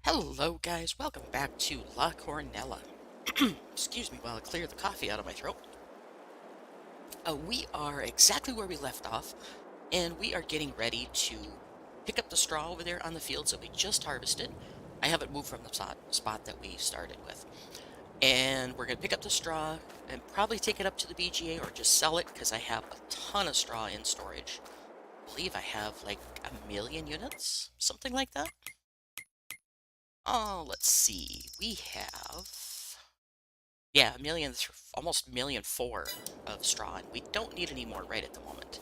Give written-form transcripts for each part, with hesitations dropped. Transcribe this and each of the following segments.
Hello, guys. Welcome back to La Coronella. Excuse me while I clear the coffee out of my throat. We are exactly where we left off, and we are getting ready to pick up the straw over there on the fields that we just harvested. I haven't moved from the spot that we started with. And we're going to pick up the straw and probably take it up to the BGA or just sell it because I have a ton of straw in storage. I believe I have like 1,000,000 units, something like that. Oh, let's see. We have, yeah, a million, almost 1,000,004 of straw, and we don't need any more right at the moment.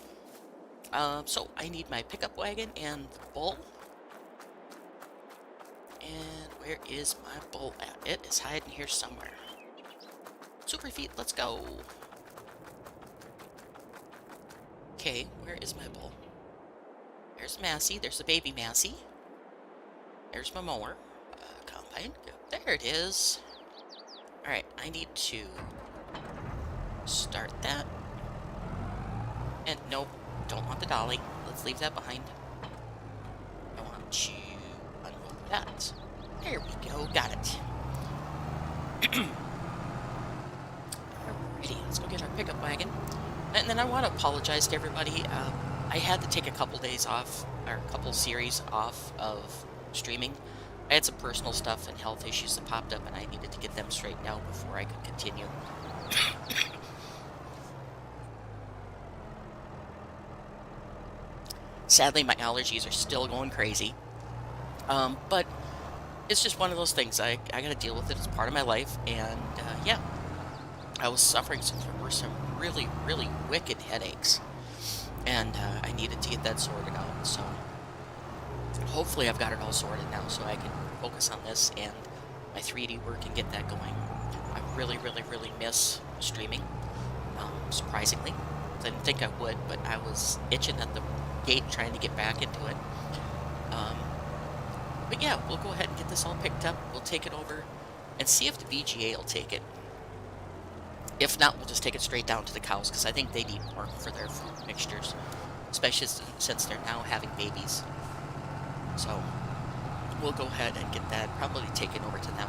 So I need my pickup wagon and the bull. And where is my bull at? It is hiding here somewhere. Super feet, let's go. Okay, where is my bull? There's Massey. There's the baby Massey. There's my mower. Combine. There it is. Alright, I need to start that. And nope, don't want the dolly. Let's leave that behind. I want to unroll that. There we go, got it. Alrighty, let's go get our pickup wagon. And then I want to apologize to everybody. I had to take a couple days off, or a couple series off of streaming. I had some personal stuff and health issues that popped up, and I needed to get them straightened out before I could continue. Sadly, my allergies are still going crazy. But it's just one of those things. I got to deal with it. It's part of my life, and yeah, I was suffering some really, really wicked headaches, and I needed to get that sorted out. So hopefully I've got it all sorted now so I can focus on this and my 3D work and get that going. I really, really, really miss streaming, surprisingly. I didn't think I would, but I was itching at the gate trying to get back into it. But yeah, we'll go ahead and get this all picked up. We'll take it over and see if the BGA will take it. If not, we'll just take it straight down to the cows because I think they need more for their food mixtures, especially since they're now having babies. So we'll go ahead and get that probably taken over to them.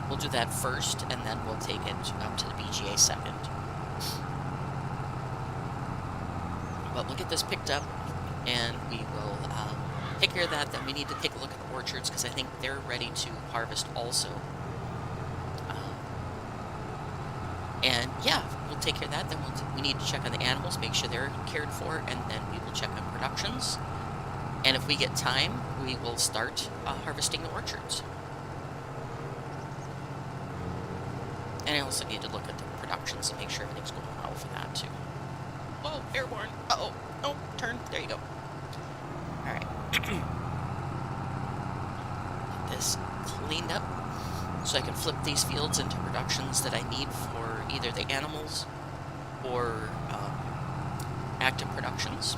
We'll do that first, and then we'll take it up to the BGA second. But we'll get this picked up, and we will take care of that. Then we need to take a look at the orchards, because I think they're ready to harvest also. And yeah, we'll take care of that. Then we need to check on the animals, make sure they're cared for, and then we will check on productions. And if we get time, we will start harvesting the orchards. And I also need to look at the productions and make sure everything's going well for that, too. Whoa, airborne. Uh-oh. No, turn. There you go. All right. Get this cleaned up so I can flip these fields into productions that I need for either the animals or active productions.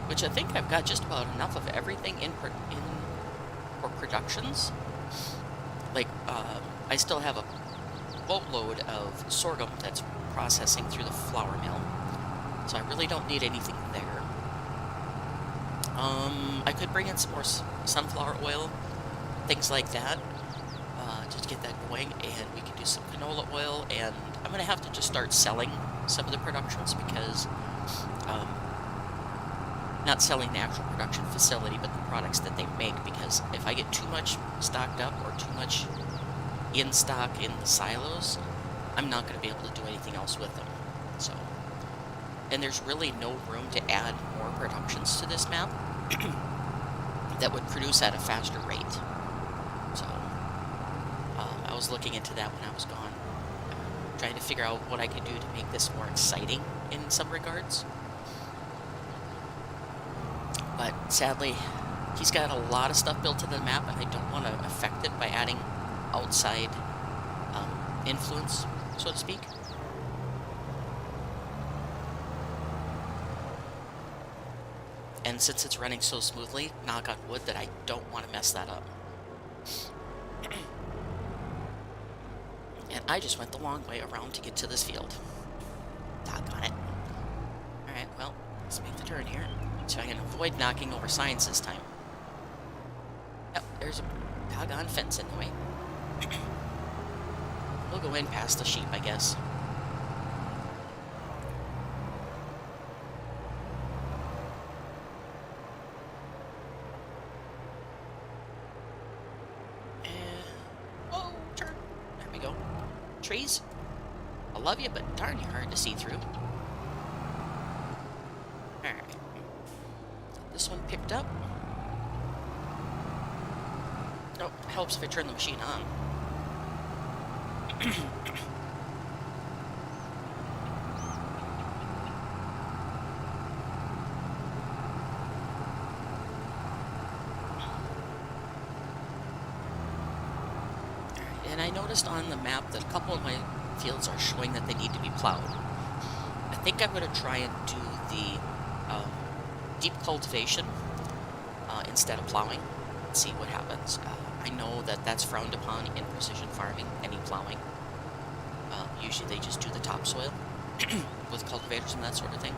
Which I think I've got just about enough of everything for productions. Like, I still have a boatload of sorghum that's processing through the flour mill, so I really don't need anything there. I could bring in some more sunflower oil, things like that, just to get that going, and we can do some canola oil, and I'm going to have to just start selling some of the productions because, not selling the actual production facility, but the products that they make, because if I get too much stocked up or too much in stock in the silos, I'm not going to be able to do anything else with them. So, and there's really no room to add more productions to this map that would produce at a faster rate. So, I was looking into that when I was gone, trying to figure out what I could do to make this more exciting in some regards. But sadly, he's got a lot of stuff built into the map, and I don't want to affect it by adding outside influence, so to speak. And since it's running so smoothly, knock on wood, that I don't want to mess that up. And I just went the long way around to get to this field. Doggone it. Alright, well, let's make the turn here. So I can avoid knocking over signs this time. Yep, there's a doggone fence in the way. We'll go in past the sheep, I guess. And... oh, turn. There we go. Trees. I love you, but darn, you're hard to see through. Alright. This one picked up. Oh, helps if I turn the machine on. And I noticed on the map that a couple of my fields are showing that they need to be plowed. I think I'm going to try and do the deep cultivation instead of plowing and see what happens. I know that that's frowned upon in precision farming, any plowing. Usually they just do the topsoil with cultivators and that sort of thing.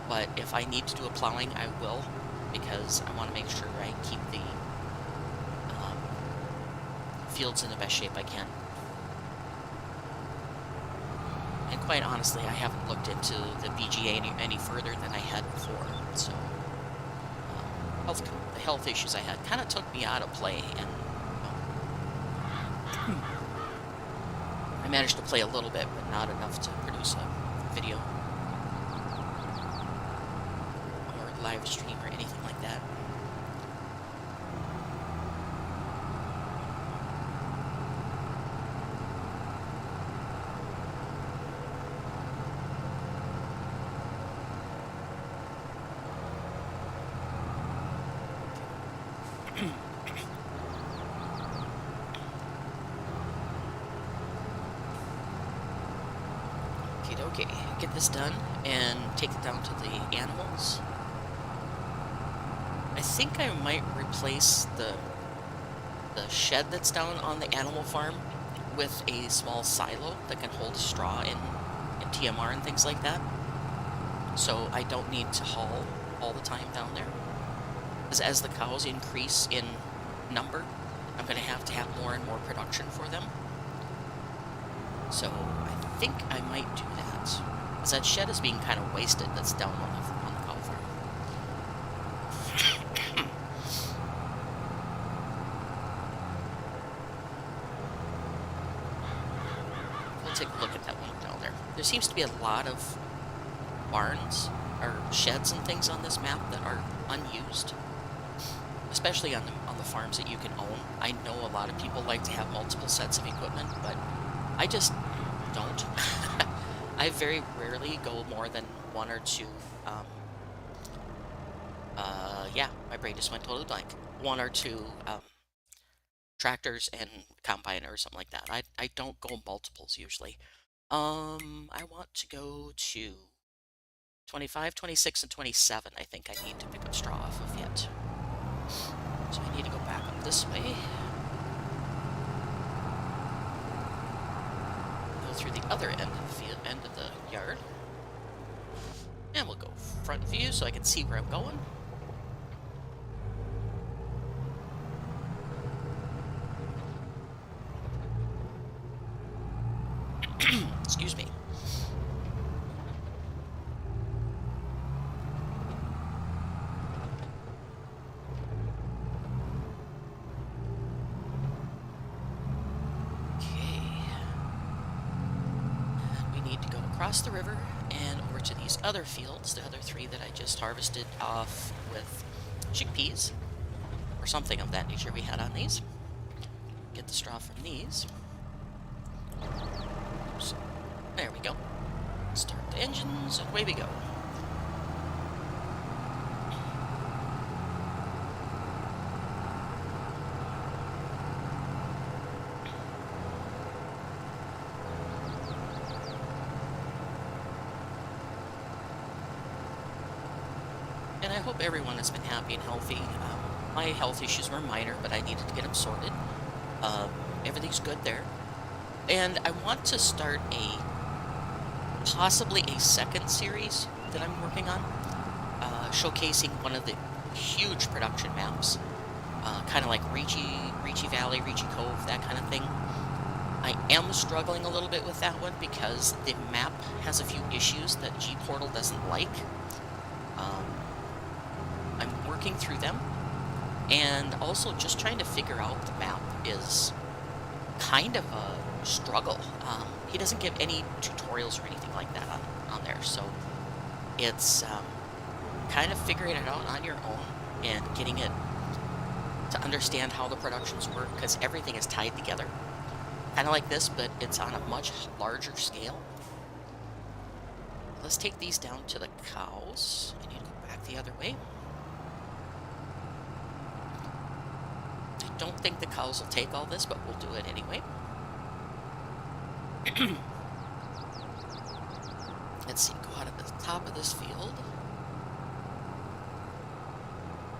But if I need to do a plowing, I will, because I want to make sure I keep the fields in the best shape I can. And quite honestly, I haven't looked into the BGA any further than I had before. So the health issues I had kind of took me out of play, and I managed to play a little bit, but not enough to produce a video or live stream or anything like that. Okay, get this done and take it down to the animals. I think I might replace the shed that's down on the animal farm with a small silo that can hold straw and TMR and things like that. So I don't need to haul all the time down there. As the cows increase in number, I'm going to have more and more production for them. So I think I might do that. Because that shed is being kind of wasted that's down on the cow farm. We'll take a look at that one down there. There seems to be a lot of barns or sheds and things on this map that are unused. Especially on the farms that you can own. I know a lot of people like to have multiple sets of equipment, but I just don't. I very rarely go more than one or two, yeah, my brain just went totally blank. One or two, tractors and combine or something like that. I don't go multiples usually. I want to go to 25, 26, and 27, I think I need to pick up straw off of yet. So I need to go back up this way. Go through the other end of the yard. And we'll go front view so I can see where I'm going. Excuse me. Across the river and over to these other fields, the other three that I just harvested off with chickpeas or something of that nature we had on these. Get the straw from these. So, there we go. Start the engines and away we go. And I hope everyone has been happy and healthy. My health issues were minor, but I needed to get them sorted. Everything's good there. And I want to start possibly a second series that I'm working on, showcasing one of the huge production maps, kind of like Ricci Valley, Ricci Cove, that kind of thing. I am struggling a little bit with that one because the map has a few issues that G-Portal doesn't like. Um, I'm working through them, and also just trying to figure out the map is kind of a struggle. He doesn't give any tutorials or anything like that on there, so it's kind of figuring it out on your own and getting it to understand how the productions work, because everything is tied together. Kind of like this, but it's on a much larger scale. Let's take these down to the cows. I need to go back the other way. I don't think the cows will take all this, but we'll do it anyway. Let's see, go out at the top of this field.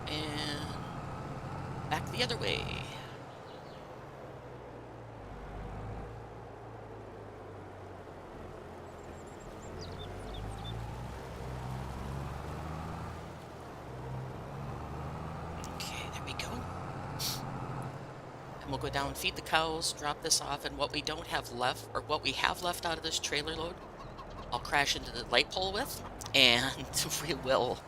And back the other way. Okay, there we go. And we'll go down, feed the cows, drop this off, and what we don't have left, or what we have left out of this trailer load, I'll crash into the light pole with, and we will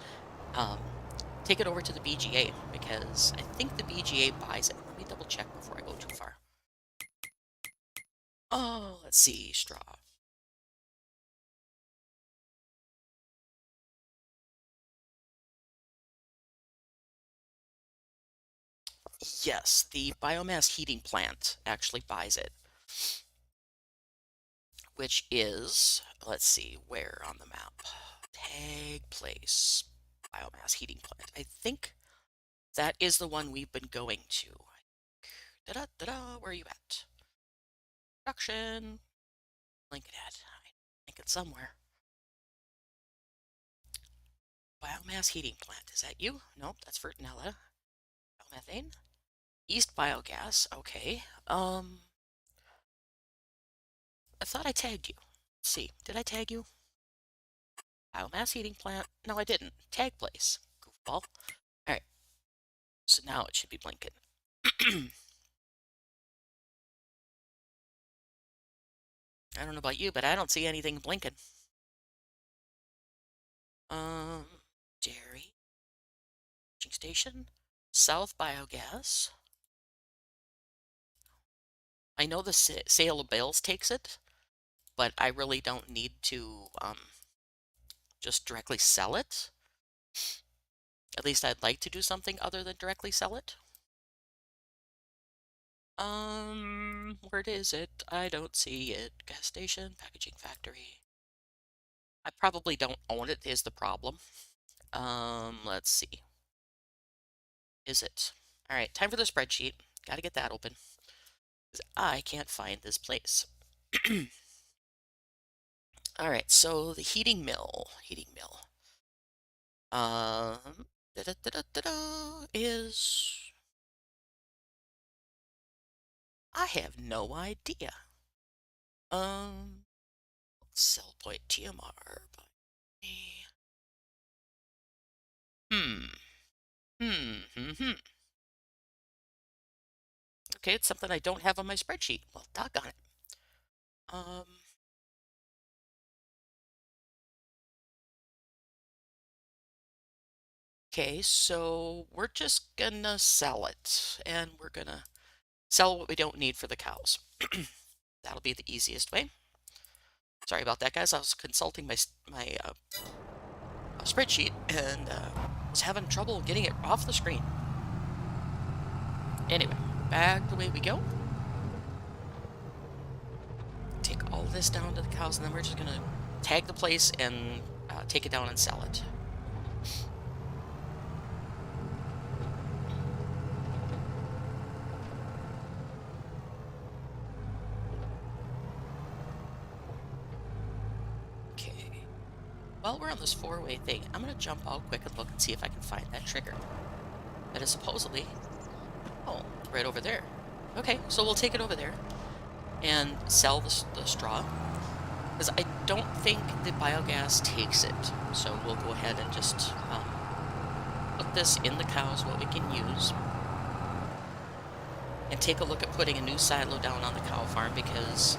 take it over to the BGA, because I think the BGA buys it. Let me double check before I go too far. Oh, let's see, straw. Yes, the biomass heating plant actually buys it, which is, let's see, where on the map? Tag place, biomass heating plant. I think that is the one we've been going to. Da-da-da-da, where are you at? Production. Link it at. I think it's somewhere. Biomass heating plant. Is that you? Nope, that's Fertinella. Biomethane. East biogas. Okay. I thought I tagged you. Let's see. Did I tag you? Biomass heating plant. No, I didn't. Tag place. Goofball. Alright. So now it should be blinking. I don't know about you, but I don't see anything blinking. Dairy. Charging station. South biogas. I know the sale of bales takes it, but I really don't need to just directly sell it. At least I'd like to do something other than directly sell it. Where is it? I don't see it. Gas station, packaging factory. I probably don't own it is the problem. Let's see. Is it? All right, time for the spreadsheet. Got to get that open, because I can't find this place. All right, so the heating mill. Is, I have no idea. Sell point TMR by me. Okay, it's something I don't have on my spreadsheet. Well, doggone it. Okay, so we're just gonna sell it, and we're gonna sell what we don't need for the cows. That'll be the easiest way. Sorry about that, guys. I was consulting my spreadsheet and was having trouble getting it off the screen. Anyway, back the way we go. Take all this down to the cows, and then we're just gonna tag the place and take it down and sell it. While we're on this four-way thing, I'm going to jump out quick and look and see if I can find that trigger. That is supposedly... Oh, right over there. Okay, so we'll take it over there and sell the straw, because I don't think the biogas takes it. So we'll go ahead and just this in the cows, what we can use, and take a look at putting a new silo down on the cow farm because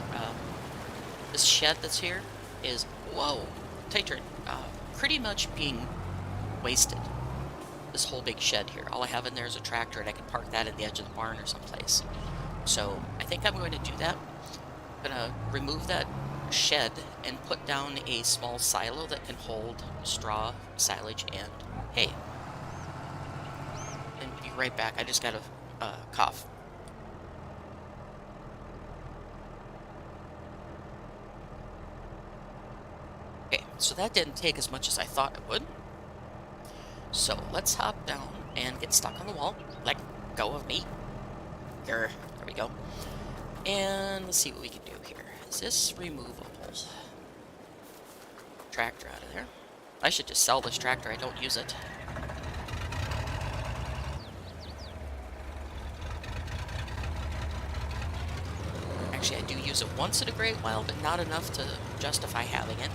this shed that's here is, whoa, tight turn, pretty much being wasted. This whole big shed here. All I have in there is a tractor, and I can park that in the edge of the barn or someplace. So I think I'm going to do that. I'm going to remove that shed and put down a small silo that can hold straw, silage, and hay. And be right back. I just got a cough. Okay, so that didn't take as much as I thought it would. So let's hop down and get stuck on the wall. Let go of me. There we go. And let's see what we can do here. Is this removable? Tractor out of there. I should just sell this tractor. I don't use it. Actually, I do use it once in a great while, but not enough to justify having it.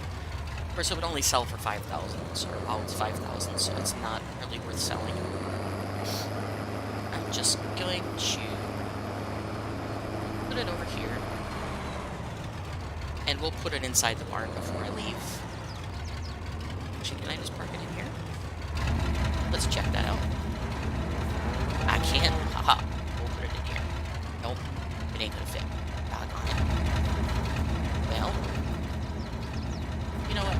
Of course, it would only sell for 5,000, or about 5,000, so it's not really worth selling. I'm just going to put it over here, and we'll put it inside the barn before I leave. Actually, can I just park it in here? Let's check that out. I can. Haha. We'll put it in here. Nope. It ain't gonna fit. Doggone it. Well, you know what?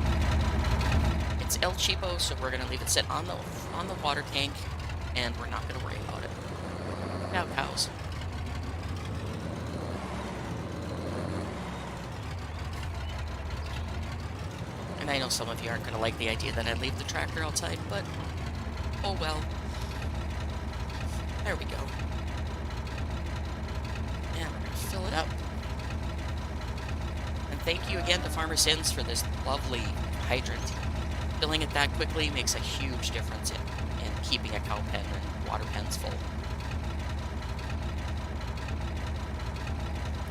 It's El Cheapo, so we're gonna leave it sit on the water tank, and we're not gonna worry about it. Now, cows. And I know some of you aren't gonna like the idea that I leave the tractor outside, but oh well. There we go. And we're gonna fill it up. And thank you again to Farmer Sins for this lovely hydrant. Filling it that quickly makes a huge difference in keeping a cow pen and water pens full.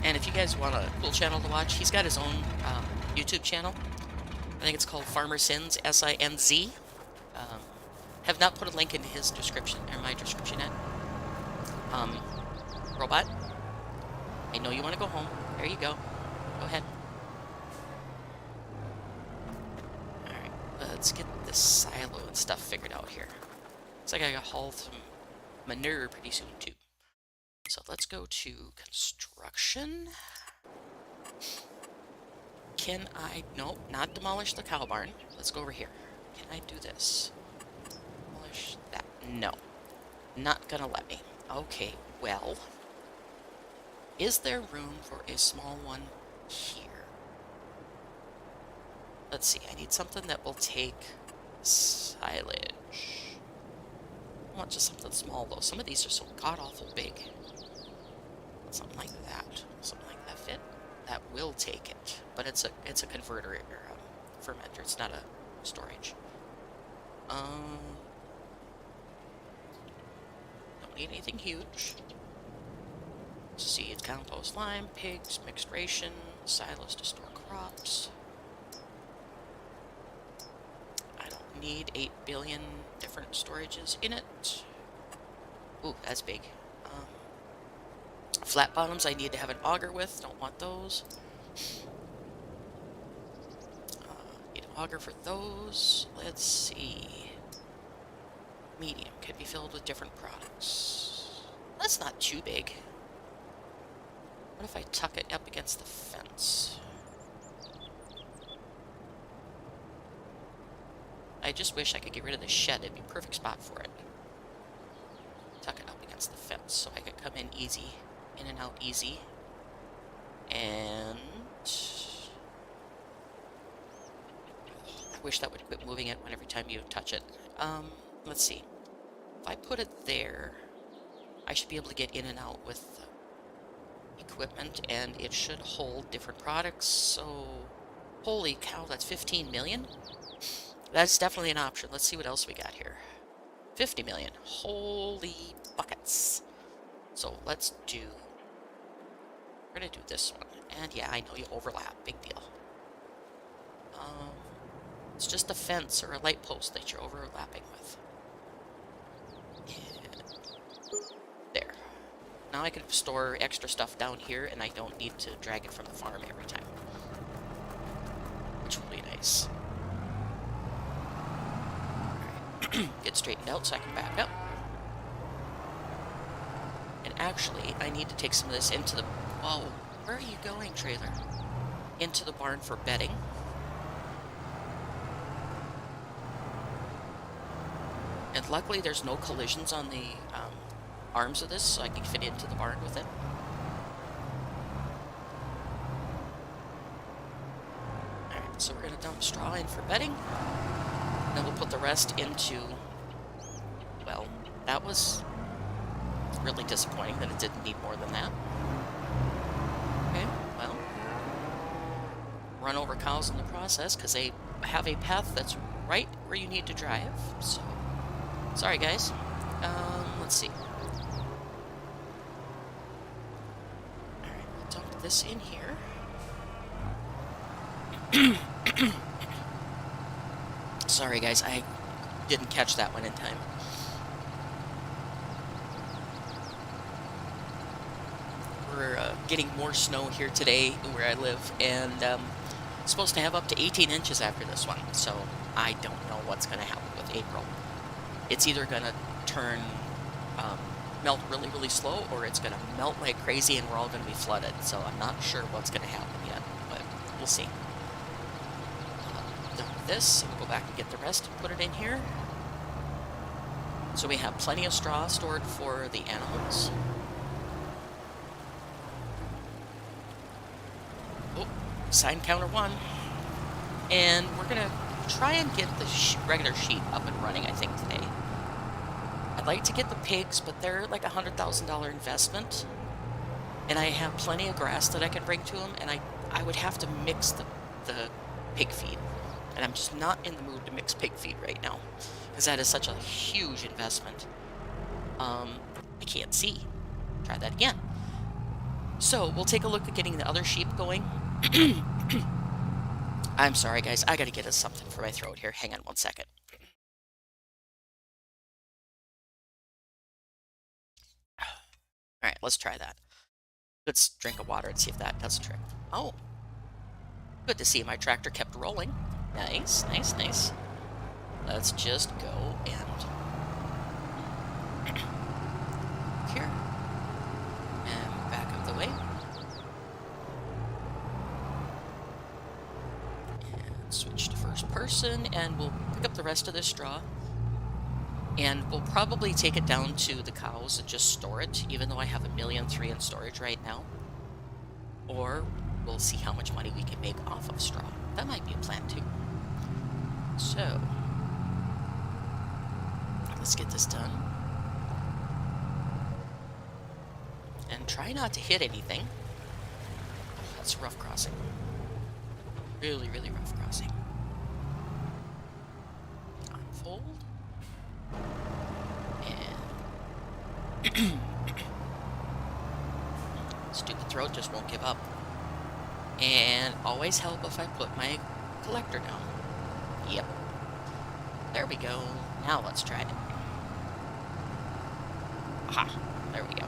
And if you guys want a cool channel to watch, he's got his own YouTube channel. I think it's called Farmer Sins, S-I-N-Z. Have not put a link in his description, or my description yet. Robot, I know you want to go home. There you go. Go ahead. Alright, let's get this silo and stuff figured out here. Looks like I gotta haul some manure pretty soon, too. So let's go to construction. Can I... Nope, not demolish the cow barn. Let's go over here. Can I do this? Demolish that. No. Not gonna let me. Okay, well... Is there room for a small one here? Let's see, I need something that will take silage. I want just something small, though. Some of these are so god-awful big. Something like that. Something like that fit. That will take it. But it's a converter or a fermenter. It's not a storage. Don't need anything huge. Seeds, compost, lime, pigs, mixed ration, silos to store crops. I don't need 8 billion different storages in it. Ooh, that's big. Flat bottoms I need to have an auger with. Don't want those. Need an auger for those. Let's see. Medium could be filled with different products. That's not too big. What if I tuck it up against the fence? I just wish I could get rid of the shed. It'd be a perfect spot for it. Tuck it up against the fence so I could come in easy. In and out easy. And... I wish that would quit moving it every time you touch it. Let's see. If I put it there, I should be able to get in and out with equipment, and it should hold different products, so... Holy cow, that's 15 million? That's definitely an option. Let's see what else we got here. 50 million. Holy buckets. So let's do... We're gonna do this one. And yeah, I know you overlap. Big deal. It's just a fence or a light post that you're overlapping with. now I can store extra stuff down here, and I don't need to drag it from the farm every time, which will be nice. Get straightened out so I can back up. And actually, I need to take some of this into the... Whoa, where are you going, trailer? Into the barn for bedding. And luckily, there's no collisions on the arms of this, so I can fit into the barn with it. Alright, so we're going to dump straw in for bedding. Then we'll put the rest into... Well, that was really disappointing that it didn't need more than that. Okay, well, run over cows in the process because they have a path that's right where you need to drive. So, sorry guys. Let's see. Alright, we'll dump this in here. Sorry guys, I didn't catch that one in time. We're getting more snow here today where I live, and it's supposed to have up to 18 inches after this one, so I don't know what's going to happen with April. It's either going to turn, melt really, really slow, or it's going to melt like crazy and we're all going to be flooded, so I'm not sure what's going to happen yet, but we'll see. Done with this, we'll go back and get the rest and put it in here. So we have plenty of straw stored for the animals. Sign counter 1, and we're gonna try and get the regular sheep up and running, I think, today. I'd like to get the pigs, but they're like $100,000 investment, and I have plenty of grass that I can bring to them, and I would have to mix the pig feed, and I'm just not in the mood to mix pig feed right now, because that is such a huge investment. I can't see. Try that again. So we'll take a look at getting the other sheep going. I'm sorry, guys. I gotta get us something for my throat here. Hang on one second. Alright, let's try that. Let's drink of water and see if that does the trick. Oh. Good to see my tractor kept rolling. Nice, nice, nice. Let's just go and... here. And back of the way. Switch to first person, and we'll pick up the rest of this straw, and we'll probably take it down to the cows and just store it, even though I have $1.3 million in storage right now. Or we'll see how much money we can make off of straw. That might be a plan too. So let's get this done and try not to hit anything. That's a rough crossing. Really, really rough crossing. Unfold. And... stupid throat just won't give up. And always help if I put my collector down. Yep. There we go. Now let's try it. Aha. There we go.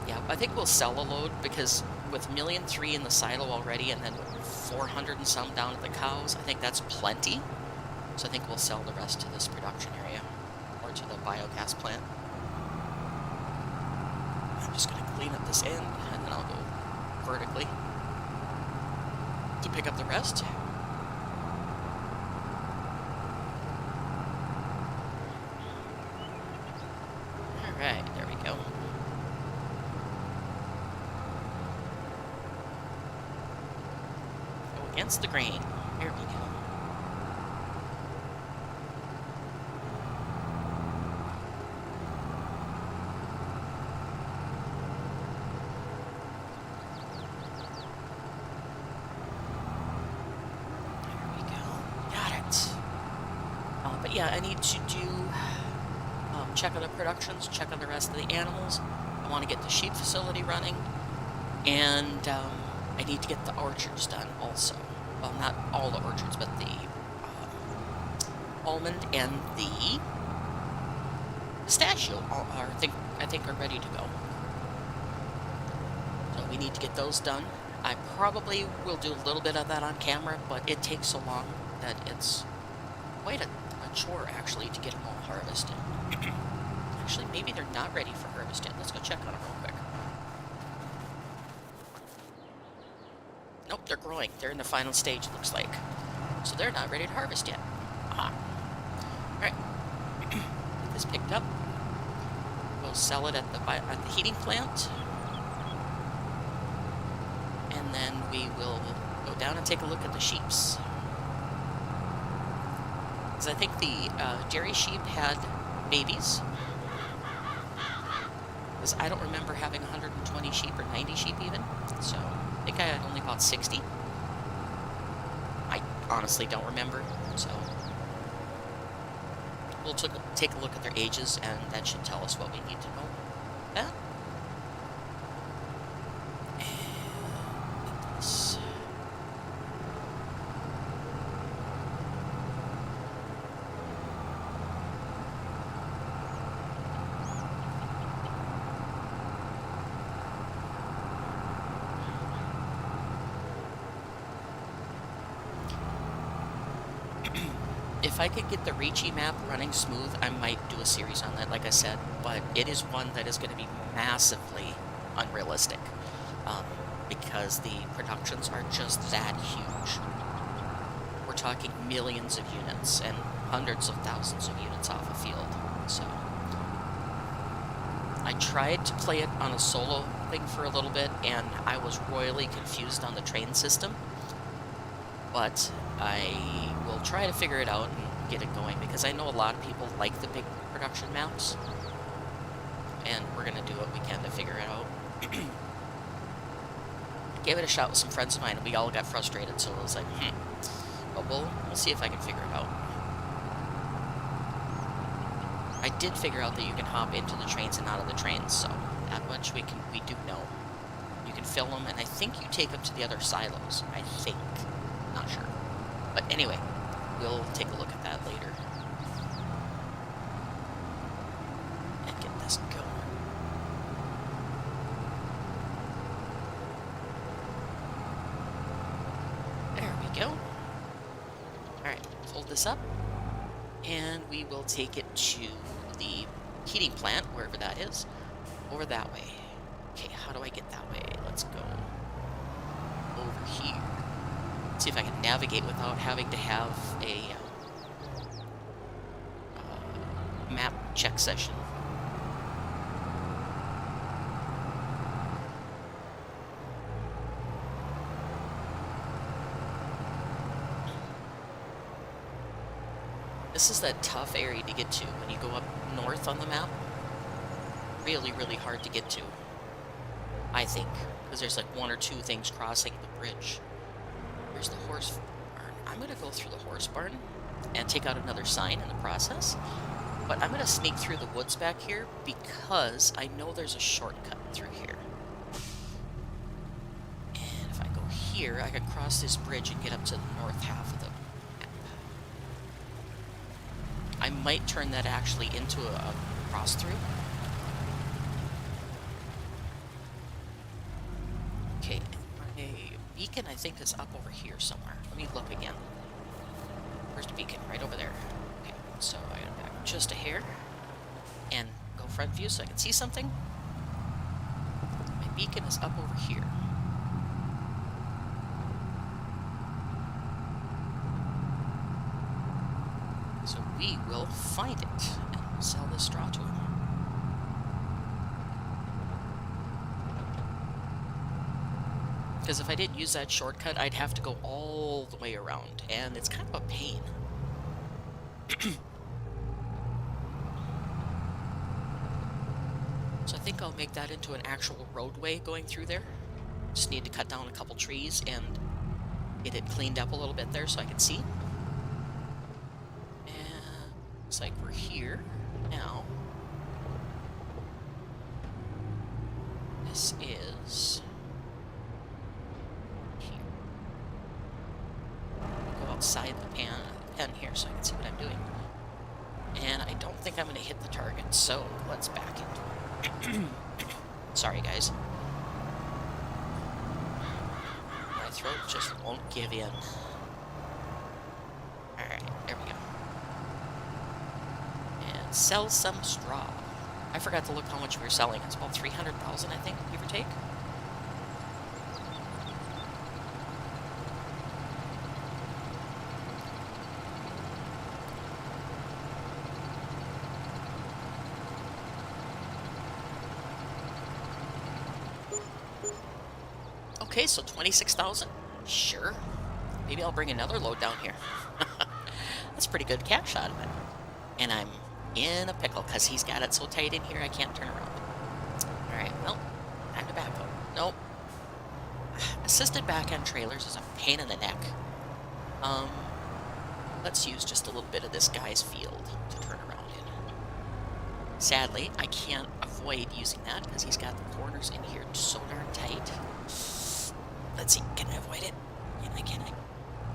Yeah, I think we'll sell a load because with $1.3 million in the silo already, and then 400 and some down at the cows, I think that's plenty. So I think we'll sell the rest to this production area, or to the biogas plant. I'm just going to clean up this end, and then I'll go vertically to pick up the rest. Alright, there we go. Against the grain. Here we go. There we go. Got it. But yeah, I need to do check on the productions, check on the rest of the animals. I want to get the sheep facility running, and I need to get the orchards done also. Well, not all the orchards, but the almond and the pistachio I think are ready to go. So we need to get those done. I probably will do a little bit of that on camera, but it takes so long that it's quite a chore actually to get them all harvested. Actually, maybe they're not ready for harvest yet. Let's go check on them real quick. Nope, they're growing. They're in the final stage, it looks like. So they're not ready to harvest yet. Aha. Alright. Get this picked up. We'll sell it at the heating plant. And then we will go down and take a look at the sheeps. Because I think the dairy sheep had babies. Because I don't remember having 120 sheep or 90 sheep even. So I think I had only about 60. I honestly don't remember. So we'll take a look at their ages, and that should tell us what we need to know. That. And this. If I could get the Ricci map running smooth, I might do a series on that, like I said, but it is one that is going to be massively unrealistic, because the productions are just that huge. We're talking millions of units and hundreds of thousands of units off a field, so I tried to play it on a solo thing for a little bit, and I was royally confused on the train system, but I will try to figure it out and get it going, because I know a lot of people like the big production maps, and we're going to do what we can to figure it out. Gave it a shot with some friends of mine, and we all got frustrated, so I was like, but we'll see if I can figure it out. I did figure out that you can hop into the trains and out of the trains, so that much we do know. You can fill them, and I think you take them to the other silos. I think. Not sure. But anyway, we'll take a look at that later. And get this going. There we go. Alright, fold this up. And we will take it to the heating plant, wherever that is. Over that way. Okay, how do I get that way? Let's go over here. See if I can navigate without having to have a map check session. This is that tough area to get to when you go up north on the map. Really, really hard to get to, I think, because there's like one or two things crossing the bridge. Here's the horse barn. I'm going to go through the horse barn and take out another sign in the process. But I'm going to sneak through the woods back here because I know there's a shortcut through here. And if I go here, I can cross this bridge and get up to the north half of the map. I might turn that actually into a cross-through. Okay. Beacon, I think, is up over here somewhere. Let me look again. Where's the beacon? Right over there. Okay, so I gotta back just a hair and go front view so I can see something. My beacon is up over here. So we will find it and sell this straw to him. Because if I didn't use that shortcut, I'd have to go all the way around, and it's kind of a pain. So I think I'll make that into an actual roadway going through there. Just need to cut down a couple trees and get it cleaned up a little bit there so I can see. And looks like we're here now. This is... outside the pen here so I can see what I'm doing. And I don't think think I'm going to hit the target, so let's back into it. Sorry, guys. My throat just won't give in. Alright, there we go. And sell some straw. I forgot to look how much we were selling. It's about 300,000, I think, give or take. Okay, so 26,000. Sure. Maybe I'll bring another load down here. That's pretty good cash out of it. And I'm in a pickle because he's got it so tight in here I can't turn around. Alright, well, time to back up. Nope. Assisted back-end trailers is a pain in the neck. Let's use just a little bit of this guy's field to turn around in. Sadly, I can't avoid using that because he's got the corners in here so darn tight. Let's see, can I avoid it? Can I?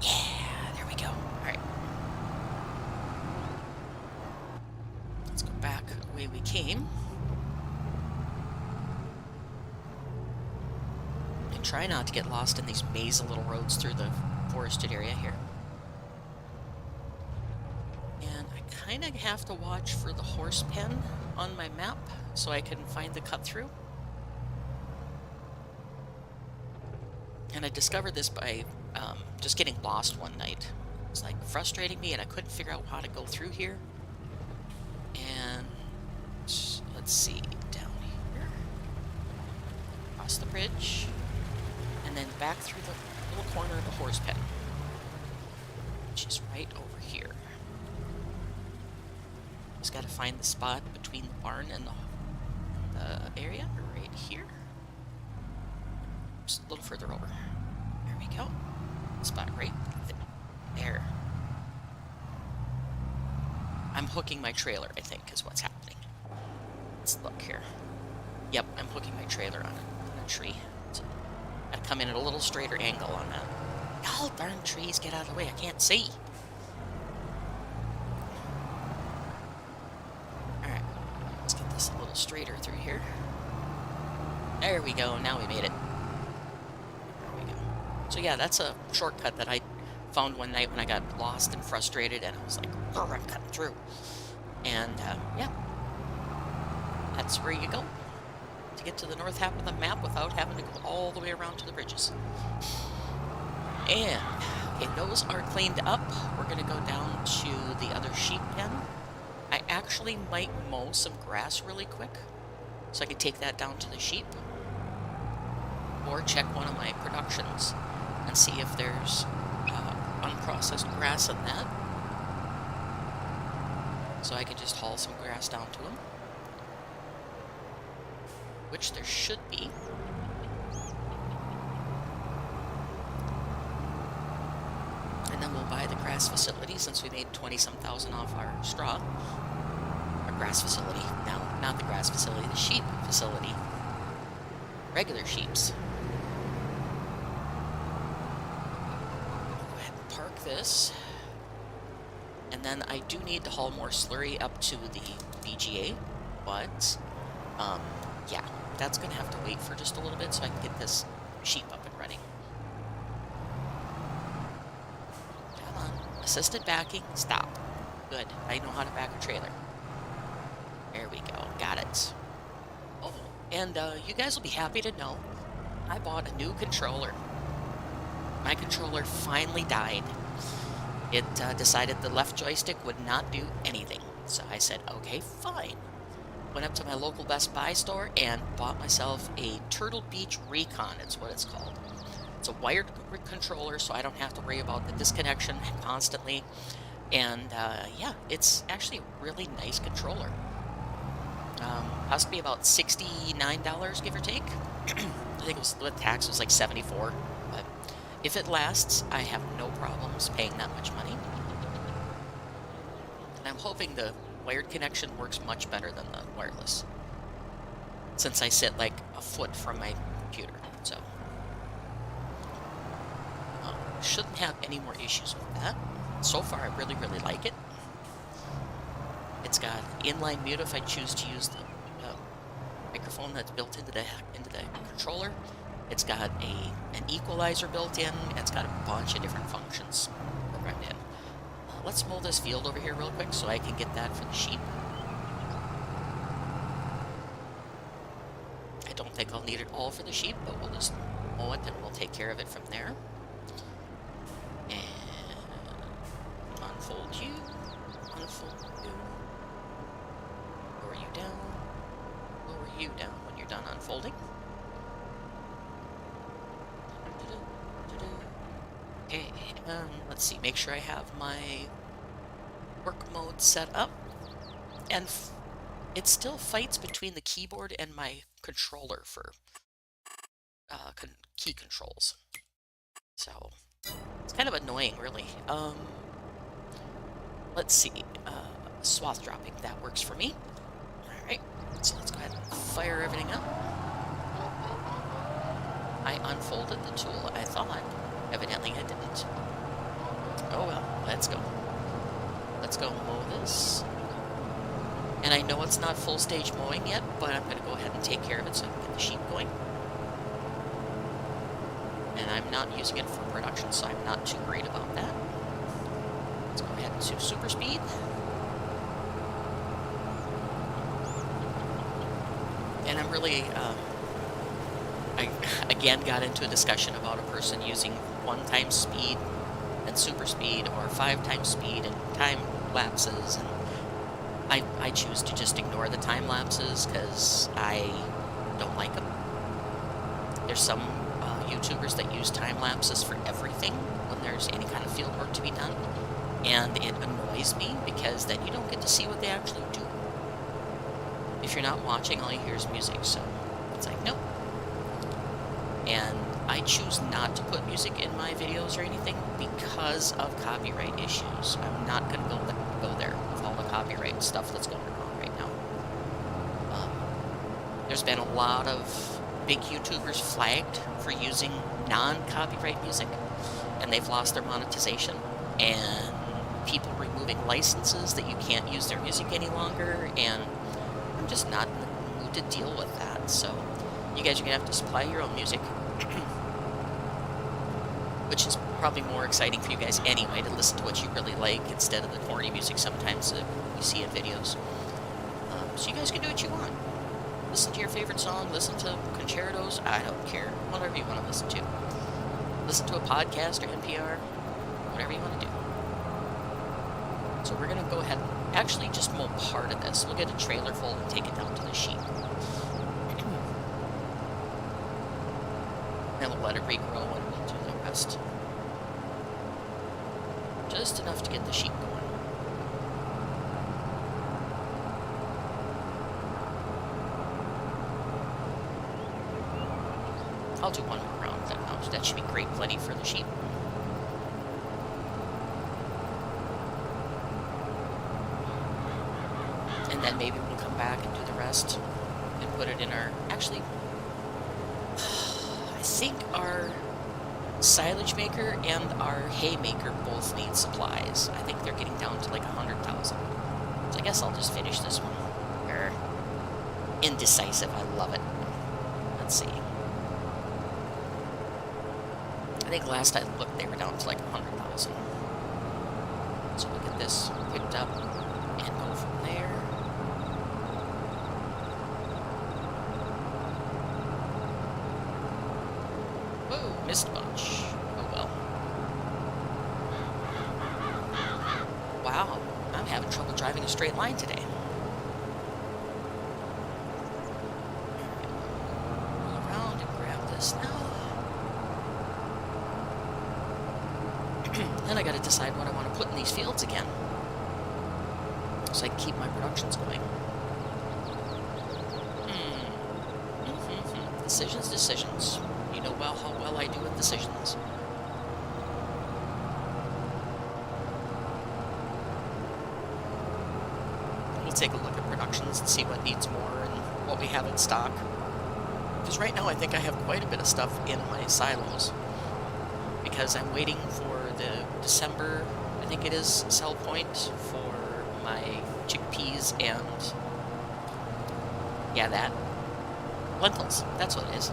Yeah, there we go. Alright. Let's go back the way we came. And try not to get lost in these maze of little roads through the forested area here. And I kind of have to watch for the horse pen on my map so I can find the cut through. And I discovered this by just getting lost one night. It was like frustrating me and I couldn't figure out how to go through here. And let's see, down here, across the bridge, and then back through the little corner of the horse pen, which is right over here. Just got to find the spot between the barn and the area, right here. Just a little further over. There we go. Spot right there. I'm hooking my trailer, I think, is what's happening. Let's look here. Yep, I'm hooking my trailer on a tree. So I gotta come in at a little straighter angle on that. Oh, darn trees, get out of the way. I can't see. Alright, let's get this a little straighter through here. There we go. Now we made it. So yeah, that's a shortcut that I found one night when I got lost and frustrated, and I was like, oh, I'm cutting through. And yeah, that's where you go to get to the north half of the map without having to go all the way around to the bridges. And, okay, those are cleaned up. We're going to go down to the other sheep pen. I actually might mow some grass really quick so I can take that down to the sheep. Or check one of my productions and see if there's unprocessed grass in that. So I can just haul some grass down to them. Which there should be. And then we'll buy the grass facility since we made 20-some thousand off our straw. Our grass facility. No, not the grass facility, the sheep facility. Regular sheeps. This, and then I do need to haul more slurry up to the BGA, but yeah, that's gonna have to wait for just a little bit so I can get this sheep up and running. Come on, assisted backing, stop. Good, I know how to back a trailer. There we go, got it. Oh, and you guys will be happy to know I bought a new controller. My controller finally died. It decided the left joystick would not do anything. So I said, okay, fine. Went up to my local Best Buy store and bought myself a Turtle Beach Recon, it's what it's called. It's a wired controller, so I don't have to worry about the disconnection constantly. And yeah, it's actually a really nice controller. Cost me about $69, give or take. I think it was, with tax, it was like $74. But if it lasts, I have no problems paying that much money. And I'm hoping the wired connection works much better than the wireless, since I sit like a foot from my computer. So shouldn't have any more issues with that. So far, I really, really like it. It's got inline mute if I choose to use the microphone that's built into the controller. It's got an equalizer built in. It's got a bunch of different functions programmed in. Let's mow this field over here real quick so I can get that for the sheep. I don't think I'll need it all for the sheep, but we'll just mow it and we'll take care of it from there. And unfold you, unfold you, lower you down, lower you down when you're done unfolding. Okay, let's see, make sure I have my work mode set up, and it still fights between the keyboard and my controller for key controls. So it's kind of annoying, really. Let's see, swath dropping, that works for me. All right, so let's go ahead and fire everything up. I unfolded the tool, I thought. Evidently I didn't. Oh well, let's go. Let's go mow this. And I know it's not full stage mowing yet, but I'm going to go ahead and take care of it so I can get the sheep going. And I'm not using it for production, so I'm not too worried about that. Let's go ahead to super speed. And I'm really, I again got into a discussion about a person using 1 times speed and super speed, or 5 times speed and time lapses, and I choose to just ignore the time lapses because I don't like them. There's some YouTubers that use time lapses for everything when there's any kind of field work to be done, and it annoys me because then you don't get to see what they actually do. If you're not watching, all you hear is music, so it's like, nope. And I choose not to put music in my videos or anything because of copyright issues. I'm not going to go there with all the copyright stuff that's going on right now. There's been a lot of big YouTubers flagged for using non-copyright music, and they've lost their monetization, and people removing licenses that you can't use their music any longer, and I'm just not in the mood to deal with that. So you guys are going to have to supply your own music, which is probably more exciting for you guys anyway, to listen to what you really like instead of the corny music sometimes that you see in videos. So you guys can do what you want. Listen to your favorite song, listen to concertos, I don't care, whatever you want to listen to. Listen to a podcast or NPR, whatever you want to do. So we're going to go ahead and actually just mow part of this. We'll get a trailer full and take it down to the sheep. Then we'll let it regrow and we'll do the rest. Just enough to get the sheep going. I'll do one more round then. That should be great plenty for the sheep. And then maybe we'll come back and do the rest and put it in our... Actually, I think our silage maker and our hay maker both need supplies. I think they're getting down to like 100,000. So I guess I'll just finish this one. Indecisive, I love it. Let's see. I think last I looked they were down to like 100,000. So we'll get this picked up and go from there. Whoa, missed a bunch. Oh well. Wow, I'm having trouble driving a straight line today. Roll around and grab this now. Then I gotta decide what I want to put in these fields again, so I can keep my productions going. Decisions. You know well how well I do with decisions. We'll take a look at productions and see what needs more and what we have in stock. Because right now I think I have quite a bit of stuff in my silos, because I'm waiting for the December, I think it is, sell point for my chickpeas and, yeah, that. Lentils, that's what it is.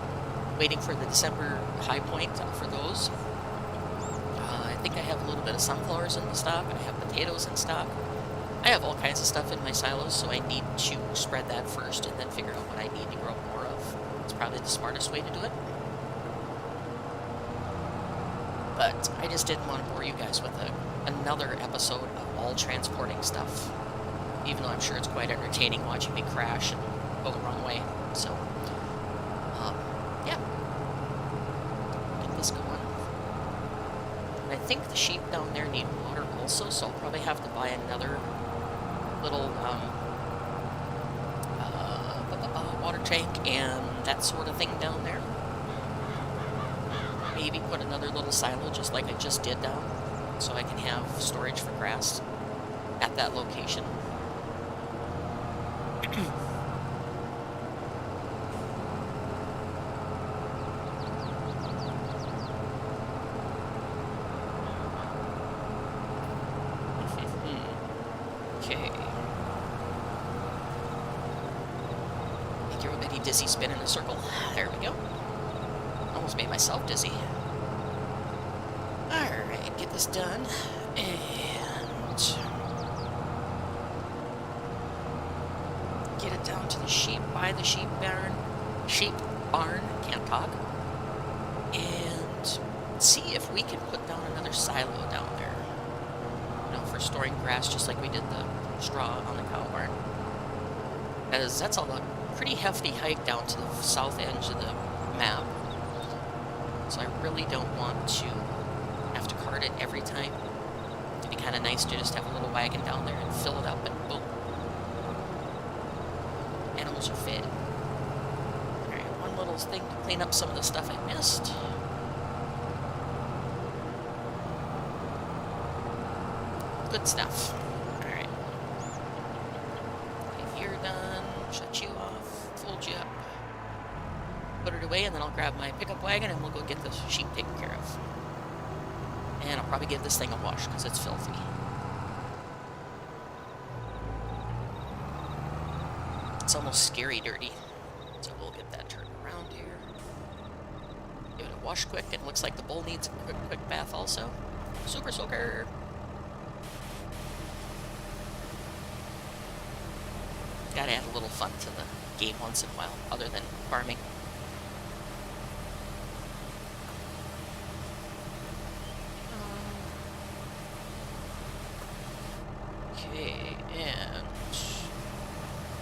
Waiting for the December high point for those. I think I have a little bit of sunflowers in the stock. I have potatoes in stock. I have all kinds of stuff in my silos, so I need to spread that first and then figure out what I need to grow more of. It's probably the smartest way to do it. But I just didn't want to bore you guys with another episode of all transporting stuff, even though I'm sure it's quite entertaining watching me crash and go the wrong way. So, yeah, get this going. And I think the sheep down there need water also, so I'll probably have to buy another little water tank and that sort of thing down there. Maybe put another little silo just like I just did down, so I can have storage for grass at that location. Okay. Make everybody dizzy, spin in a circle. There we go. Almost made myself dizzy. Alright, get this done. And get it down to the sheep by the sheep barn. Sheep barn, can't talk. And see if we can put down another silo down there. You know, for storing grass, just like we did the straw on the cow barn. As that's a pretty hefty hike down to the south edge of the map. So I really don't want to have to cart it every time. It'd be kind of nice to just have a little wagon down there and fill it up and boom. Animals are fed. Alright, one little thing to clean up some of the stuff I missed. Good stuff. Alright. Okay, you're done. Shut you off. Fold you up. Put it away, and then I'll grab my pickup wagon and we'll go get the sheep taken care of. And I'll probably give this thing a wash because it's filthy. It's almost scary dirty. So we'll get that turned around here. Give it a wash quick. It looks like the bull needs a quick bath also. Super soaker. Gotta add a little fun to the game once in a while, other than farming. Okay, and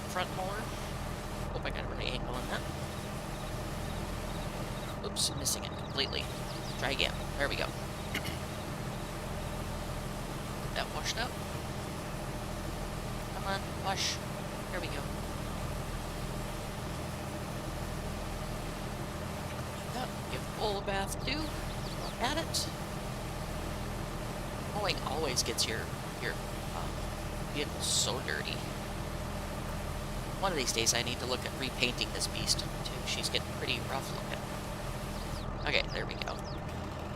front mower. Hope I got a right angle on that. Oops, missing it completely. Try again. There we go. Get that washed up. Come on, wash. There we go. Give the bull a bath too. Look at it. Mowing always gets your vehicle so dirty. One of these days I need to look at repainting this beast too. She's getting pretty rough looking. Okay, there we go.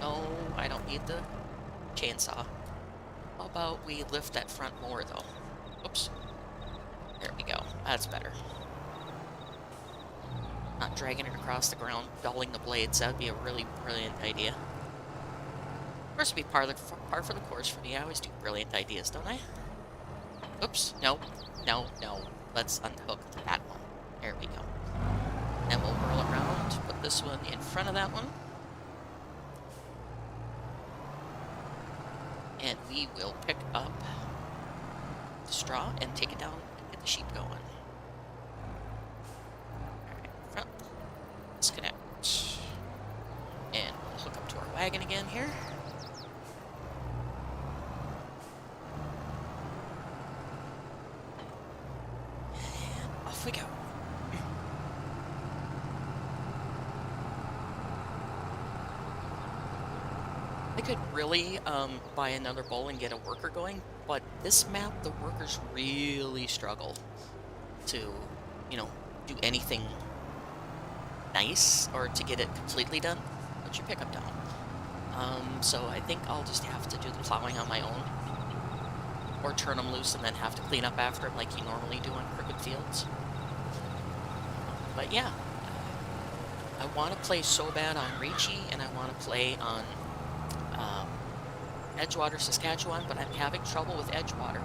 No, I don't need the chainsaw. How about we lift that front mower though? Oops. There we go. That's better. Not dragging it across the ground, dulling the blades. That would be a really brilliant idea. Of course, it'd be par for the course for me. I always do brilliant ideas, don't I? Oops. No. No, no. Let's unhook that one. There we go. And we'll whirl around. Put this one in front of that one. And we will pick up the straw and take it down. The sheep going. Alright, front. Disconnect. And we'll hook up to our wagon again here. And off we go. I could really buy another bull and get a worker going, but this map, the workers really struggle to, you know, do anything nice or to get it completely done. Put your pickup down. So I think I'll just have to do the plowing on my own. or turn them loose and then have to clean up after them like you normally do on crooked fields. But yeah, I want to play so bad on Ricci, and I want to play on um, Edgewater, Saskatchewan, but I'm having trouble with Edgewater.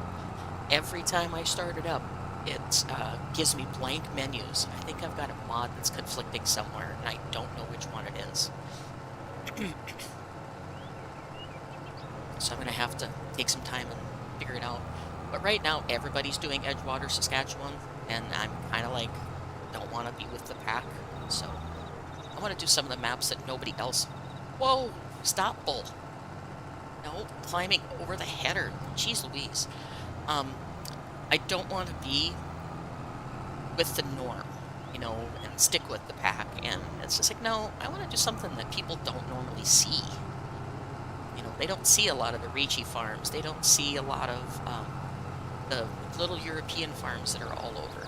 Every time I start it up, it gives me blank menus. I think I've got a mod that's conflicting somewhere, and I don't know which one it is. So I'm going to have to take some time and figure it out. But right now, everybody's doing Edgewater, Saskatchewan, and I'm kind of like, don't want to be with the pack. So I want to do some of the maps that nobody else... Whoa! Stop, bull! No, climbing over the header. Jeez Louise. I don't want to be with the norm, you know, and stick with the pack. And it's just like, no, I want to do something that people don't normally see. You know, they don't see a lot of the Ricci farms. They don't see a lot of the little European farms that are all over.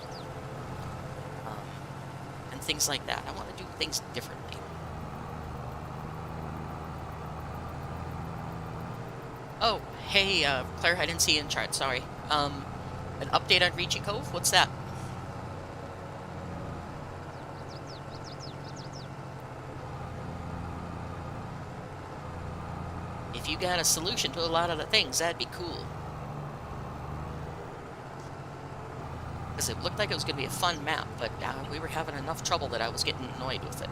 And things like that. I want to do things differently. Oh, hey, Claire, I didn't see you in chart, sorry. An update on Ricci Cove? What's that? If you got a solution to a lot of the things, that'd be cool. Because it looked like it was going to be a fun map, but we were having enough trouble that I was getting annoyed with it.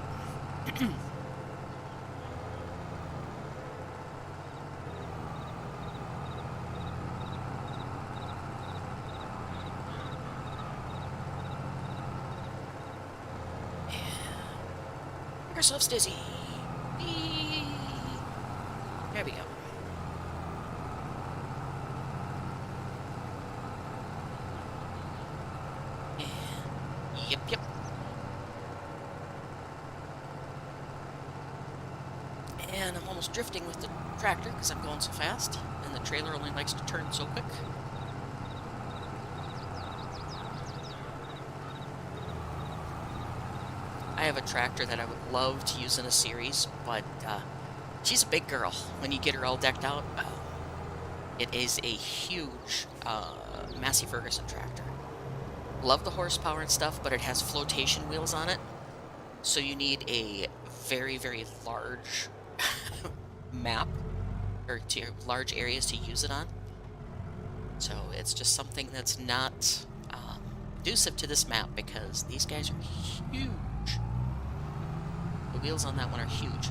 Microsoft's dizzy. Whee! There we go. Yep. And I'm almost drifting with the tractor because I'm going so fast, and the trailer only likes to turn so quick. I have a tractor that I would love to use in a series, but she's a big girl. When you get her all decked out, it is a huge Massey Ferguson tractor. Love the horsepower and stuff, but it has flotation wheels on it, so you need a very, very large map, or large areas to use it on. So it's just something that's not conducive to this map, because these guys are huge. The wheels on that one are huge.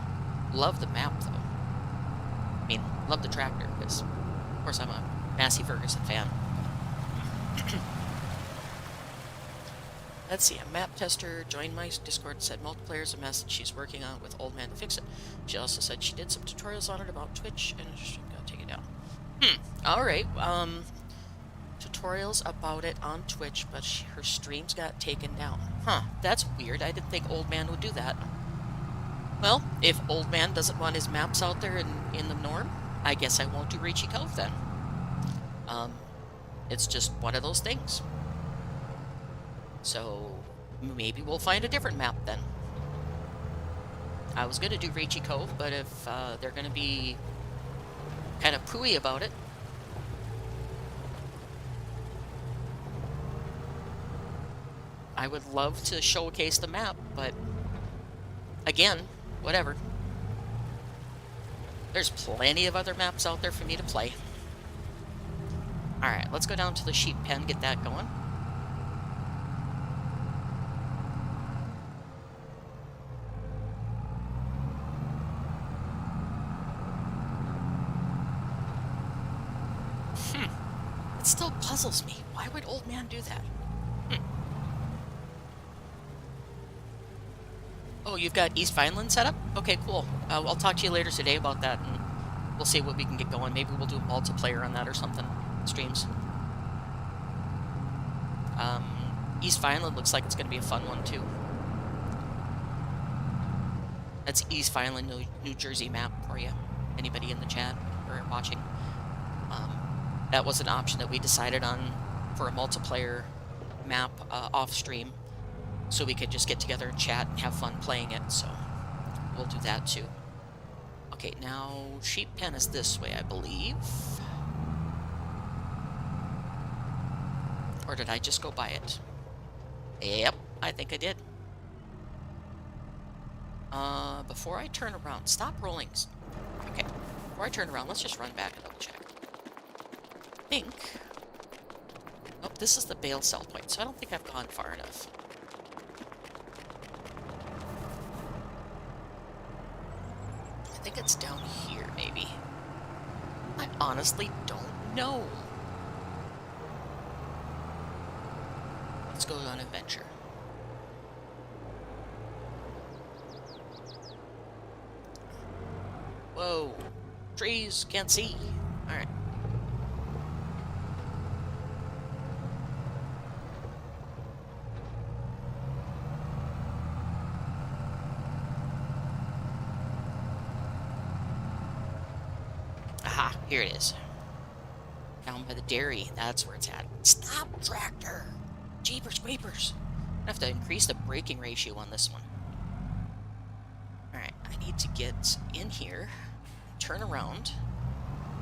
Love the map, though. I mean, love the tractor, because, of course, I'm a Massey Ferguson fan. Let's see, a map tester joined my Discord, said multiplayer's a mess that she's working on with Old Man to fix it. She also said she did some tutorials on it about Twitch, and she's gonna take it down. Alright, tutorials about it on Twitch, but her streams got taken down. Huh, that's weird. I didn't think Old Man would do that. Well, if Old Man doesn't want his maps out there in the norm, I guess I won't do Ricci Cove then. It's just one of those things. So, maybe we'll find a different map then. I was going to do Ricci Cove, but if they're going to be kind of pooey about it, I would love to showcase the map, but again, whatever. There's plenty of other maps out there for me to play. Alright, let's go down to the sheep pen, get that going. It still puzzles me. Why would Old Man do that? Oh, you've got East Vineland set up? Okay, cool. I'll talk to you later today about that, and we'll see what we can get going. Maybe we'll do a multiplayer on that or something. Streams. East Vineland looks like it's going to be a fun one, too. That's East Vineland, New Jersey map for you. Anybody in the chat or watching. That was an option that we decided on for a multiplayer map off stream, so we could just get together and chat and have fun playing it, so we'll do that too. Okay, now Sheep Pen is this way, I believe. Or did I just go by it? Yep, I think I did. Before I turn around, stop rolling. Okay, before I turn around, let's just run back and double check. I think... Oh, this is the bail sell point, so I don't think I've gone far enough. I think it's down here, maybe. I honestly don't know. Let's go on an adventure. Whoa. Trees, can't see. Alright. Aha, here it is. Down by the dairy. That's where it's at. Stop, tractor! Jeepers creepers! I have to increase the braking ratio on this one. Alright, I need to get in here, turn around,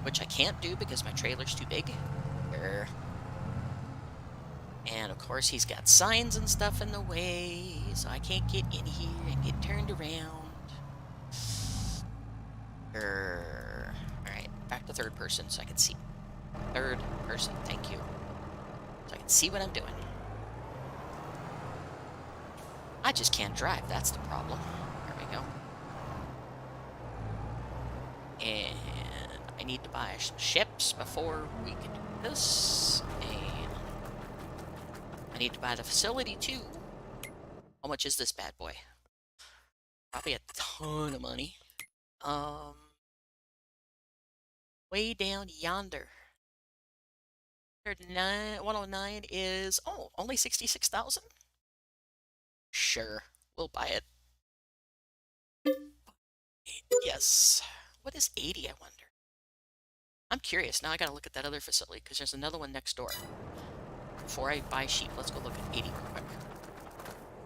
which I can't do because my trailer's too big. And of course he's got signs and stuff in the way, so I can't get in here and get turned around. Alright, back to third person so I can see. Third person, thank you. So I can see what I'm doing. I just can't drive, that's the problem. There we go. And I need to buy some ships before we can do this. And I need to buy the facility too. How much is this bad boy? Probably a ton of money. Way down yonder. 109 is, oh, only 66,000? Sure, we'll buy it. Yes. What is 80, I wonder? I'm curious. Now I gotta look at that other facility, because there's another one next door. Before I buy sheep, let's go look at 80 real quick.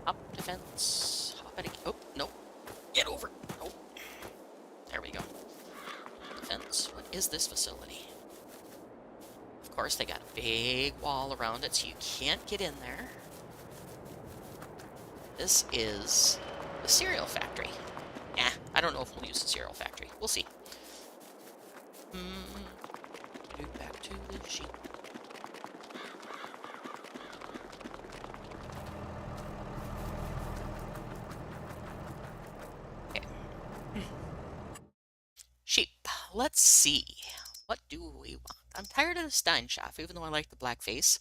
Hop defense. Hop at a... Oh, nope. Get over. Nope. There we go. Defense. What is this facility? Of course, they got a big wall around it, so you can't get in there. This is the cereal factory. Yeah, I don't know if we'll use the cereal factory. We'll see. Back to the sheep. Okay. Sheep. Let's see. What do we want? I'm tired of the Steinschaft, even though I like the black face.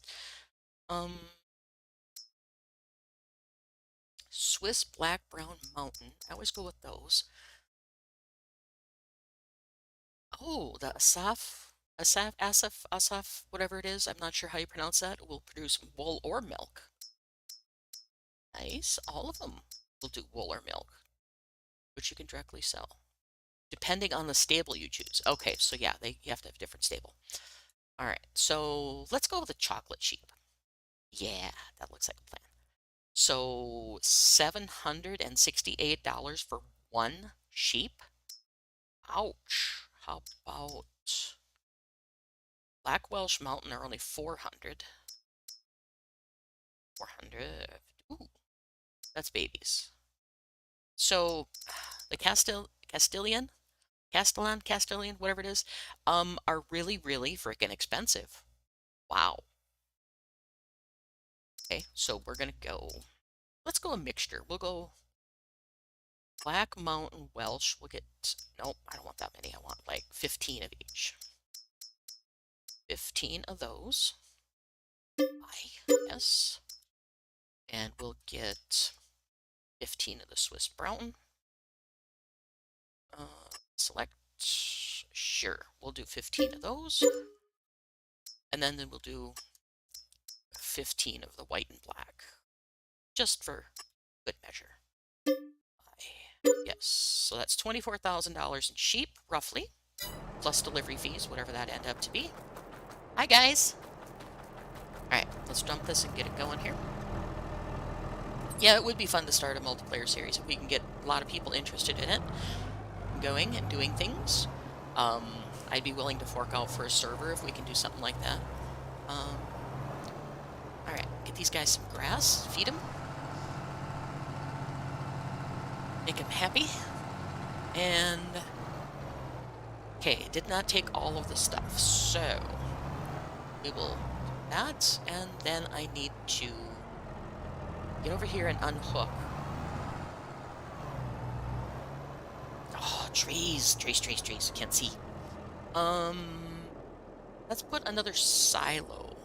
Swiss Black Brown Mountain. I always go with those. Oh, the Asaf, whatever it is. I'm not sure how you pronounce that. Will produce wool or milk. Nice. All of them will do wool or milk, which you can directly sell, depending on the stable you choose. Okay, so yeah, you have to have a different stable. All right, so let's go with the chocolate sheep. Yeah, that looks like a plan. So $768 for one sheep. Ouch. How about Black Welsh Mountain are only 400. 400. Ooh, that's babies. So the Castellan, whatever it is, are really, really freaking expensive. Wow. Okay, so we're gonna go. Let's go a mixture. We'll go Black Mountain Welsh. We'll get. Nope, I don't want that many. I want like 15 of each. 15 of those. Yes. And we'll get 15 of the Swiss Brown. Select. Sure, we'll do 15 of those. And then we'll do 15 of the white and black. Just for good measure. Yes, so that's $24,000 in sheep, roughly. Plus delivery fees, whatever that end up to be. Hi, guys. Alright, let's dump this and get it going here. Yeah, it would be fun to start a multiplayer series if we can get a lot of people interested in it. Going and doing things. I'd be willing to fork out for a server if we can do something like that. these guys some grass, feed them, make them happy, and okay, did not take all of the stuff, so we will do that, and then I need to get over here and unhook. Oh, trees, can't see. Let's put another silo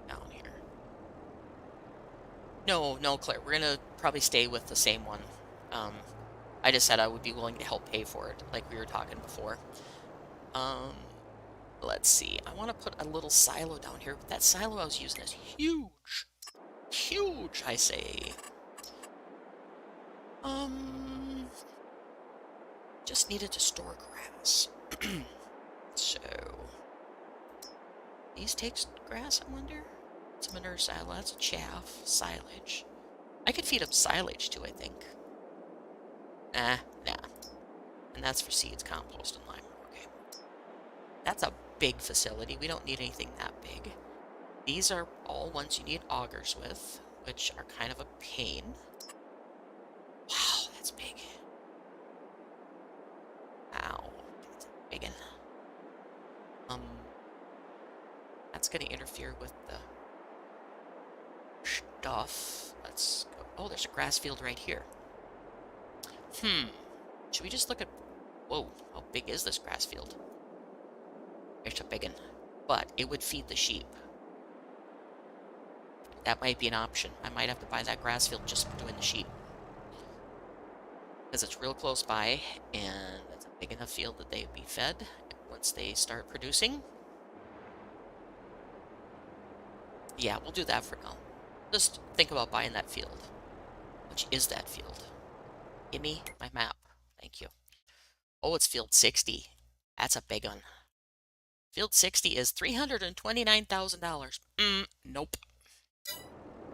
down here. No, Claire, we're gonna probably stay with the same one. I just said I would be willing to help pay for it, like we were talking before. Let's see. I want to put a little silo down here, but that silo I was using is huge. Huge, I say. Just needed to store grass. So, these take grass, I wonder? It's a manure silo, that's chaff, silage. I could feed them silage too, I think. Nah. And that's for seeds, compost, and lime. Okay. That's a big facility. We don't need anything that big. These are all ones you need augers with, which are kind of a pain. Wow, that's big. Ow. That's a big one. That's going to interfere with the stuff. Let's go. Oh, there's a grass field right here. Should we just look at... Whoa, how big is this grass field? It's a big one. But it would feed the sheep. That might be an option. I might have to buy that grass field just for doing the sheep. Because it's real close by, and it's a big enough field that they'd be fed once they start producing. Yeah, we'll do that for now. Just think about buying that field. Which is that field? Give me my map. Thank you. Oh, it's field 60. That's a big one. Field 60 is $329,000. Nope.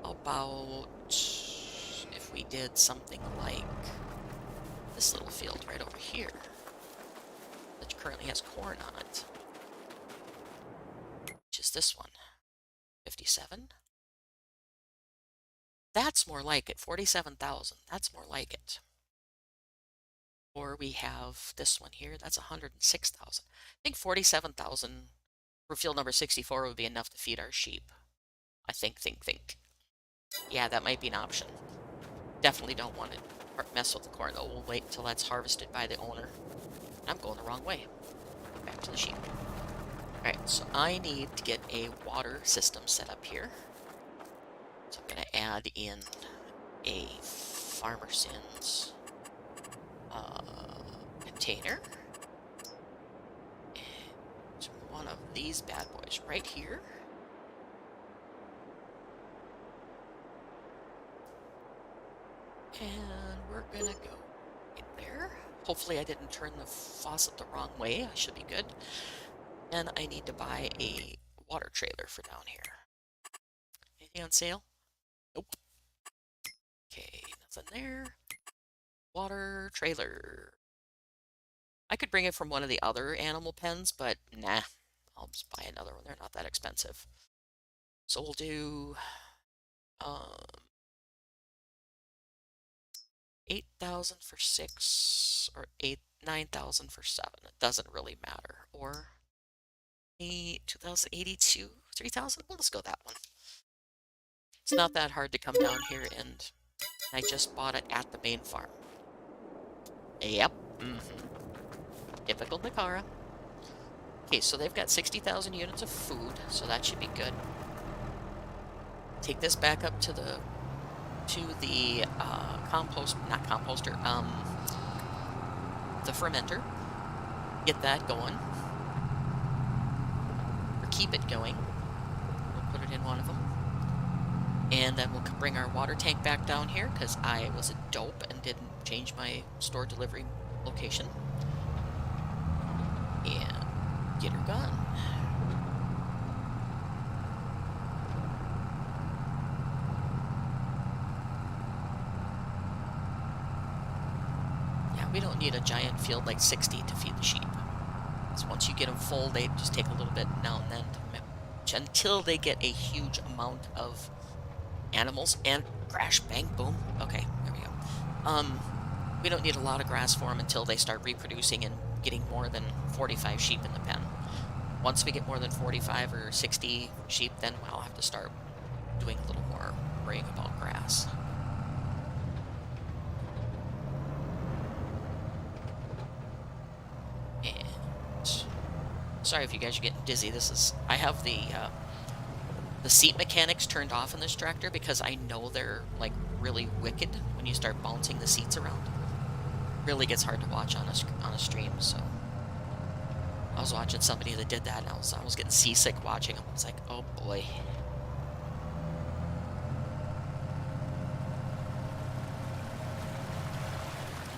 How about if we did something like this little field right over here that currently has corn on it, which is this one, 57. That's more like it, 47,000. That's more like it. Or we have this one here, that's 106,000. I think 47,000 for field number 64 would be enough to feed our sheep. I think. Yeah, that might be an option. Definitely don't want to mess with the corn, though. We'll wait until that's harvested by the owner. I'm going the wrong way. Back to the sheep. Alright, so I need to get a water system set up here. So I'm going to add in a Farmer Sins container. And one of these bad boys right here. And we're gonna go in there. Hopefully I didn't turn the faucet the wrong way. I should be good. And I need to buy a water trailer for down here. Anything on sale? Nope. Okay, nothing there. Water trailer. I could bring it from one of the other animal pens, but nah. I'll just buy another one. They're not that expensive. So we'll do 8,000 for 6 or 9,000 for 7. It doesn't really matter. Or 2,082, 3,000. Well, let's go that one. It's not that hard to come down here, and I just bought it at the main farm. Yep. Typical Nicara. Okay, so they've got 60,000 units of food, so that should be good. Take this back up to the the fermenter. Get that going. Or keep it going. We'll put it in one of them. And then we'll bring our water tank back down here, because I was a dope and didn't change my store delivery location. And get her gone. We don't need a giant field like 60 to feed the sheep. So once you get them full, they just take a little bit now and then to until they get a huge amount of animals and crash, bang, boom. Okay, there we go. We don't need a lot of grass for them until they start reproducing and getting more than 45 sheep in the pen. Once we get more than 45 or 60 sheep, then I'll have to start doing a little more worrying about grass. And sorry if you guys are getting dizzy. I have the seat mechanics turned off in this tractor because I know they're like really wicked when you start bouncing the seats around. Really gets hard to watch on a stream. So I was watching somebody that did that, and I was getting seasick watching them. I was like, oh boy.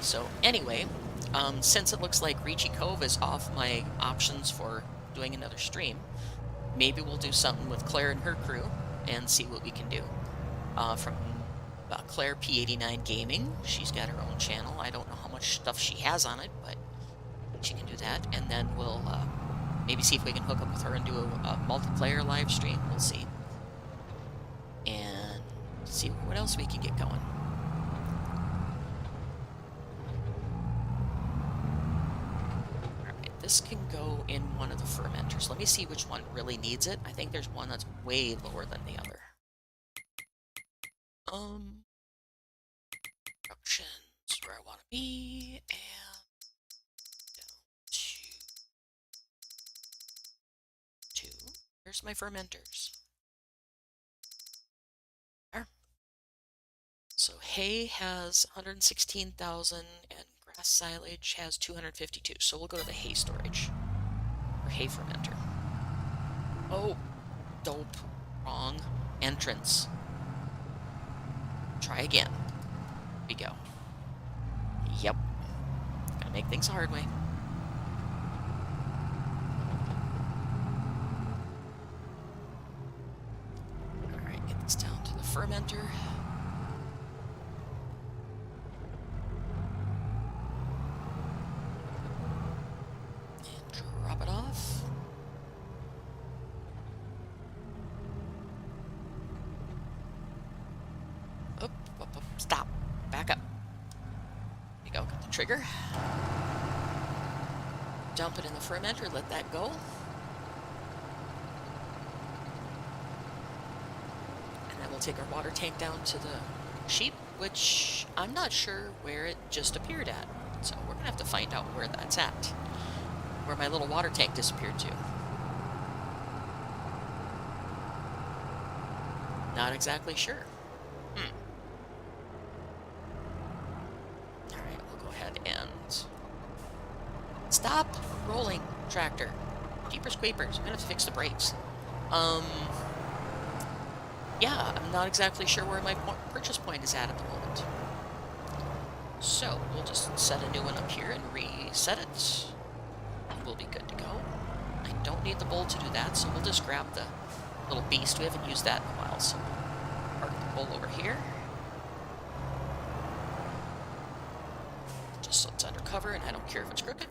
So anyway, since it looks like Ricci Cove is off my options for doing another stream, maybe we'll do something with Claire and her crew and see what we can do. From Claire P89 Gaming, she's got her own channel. I don't know how much stuff she has on it, but she can do that. And then we'll maybe see if we can hook up with her and do a multiplayer live stream. We'll see. And see what else we can get going. This can go in one of the fermenters. Let me see which one really needs it. I think there's one that's way lower than the other. Options where I want to be, and down to 2. Here's my fermenters. There. So hay has 116,000 and grass silage has 252. So we'll go to the hay storage or hay fermenter. Oh, dope. Wrong entrance. Try again. Here we go. Yep. Gotta make things the hard way. Alright, get this down to the fermenter. And drop it off. Up, stop. Back up. There you go, get the trigger. Dump it in the fermenter, let that go. And then we'll take our water tank down to the sheep, which I'm not sure where it just appeared at. So we're gonna have to find out where that's at. Where my little water tank disappeared to. Not exactly sure. Alright, we'll go ahead and... Stop rolling, tractor. Jeepers creepers, I'm gonna have to fix the brakes. Yeah, I'm not exactly sure where my purchase point is at the moment. So, we'll just set a new one up here and reset it. We'll be good to go. I don't need the bull to do that, so we'll just grab the little beast. We haven't used that in a while, so park the bull over here. Just so it's undercover, and I don't care if it's crooked.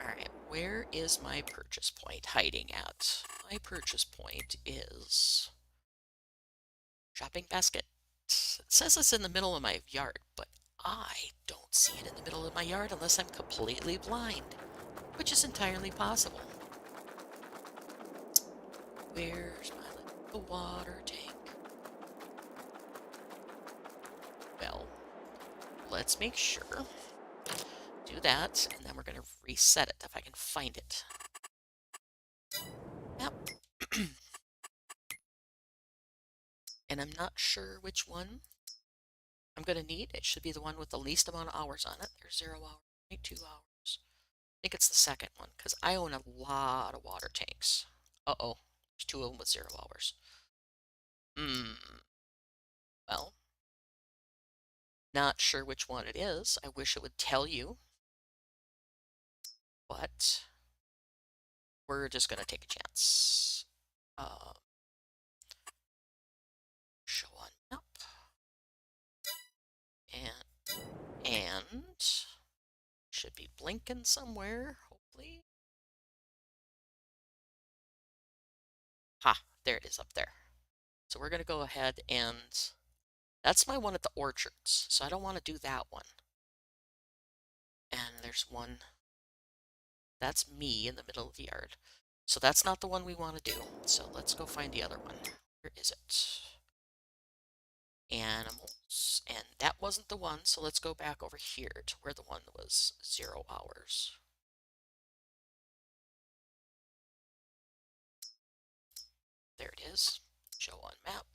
Alright, where is my purchase point hiding at? My purchase point is... shopping basket. It says it's in the middle of my yard, but I don't see it in the middle of my yard unless I'm completely blind, which is entirely possible. Where's my little water tank? Well, let's make sure. Do that, and then we're going to reset it if I can find it. Yep. And I'm not sure which one I'm going to need. It should be the one with the least amount of hours on it. There's 0 hours, 2 hours. I think it's the second one, because I own a lot of water tanks. Uh-oh. There's 2 of them with 0 hours. Well, not sure which one it is. I wish it would tell you. But we're just going to take a chance. Show on map. And should be blinking somewhere, hopefully. Ha, there it is up there. So we're going to go ahead and that's my one at the orchards. So I don't want to do that one. And there's one, that's me in the middle of the yard. So that's not the one we want to do. So let's go find the other one. Where is it? Animals. And that wasn't the one, so let's go back over here to where the one was 0 hours. There it is. Show on map.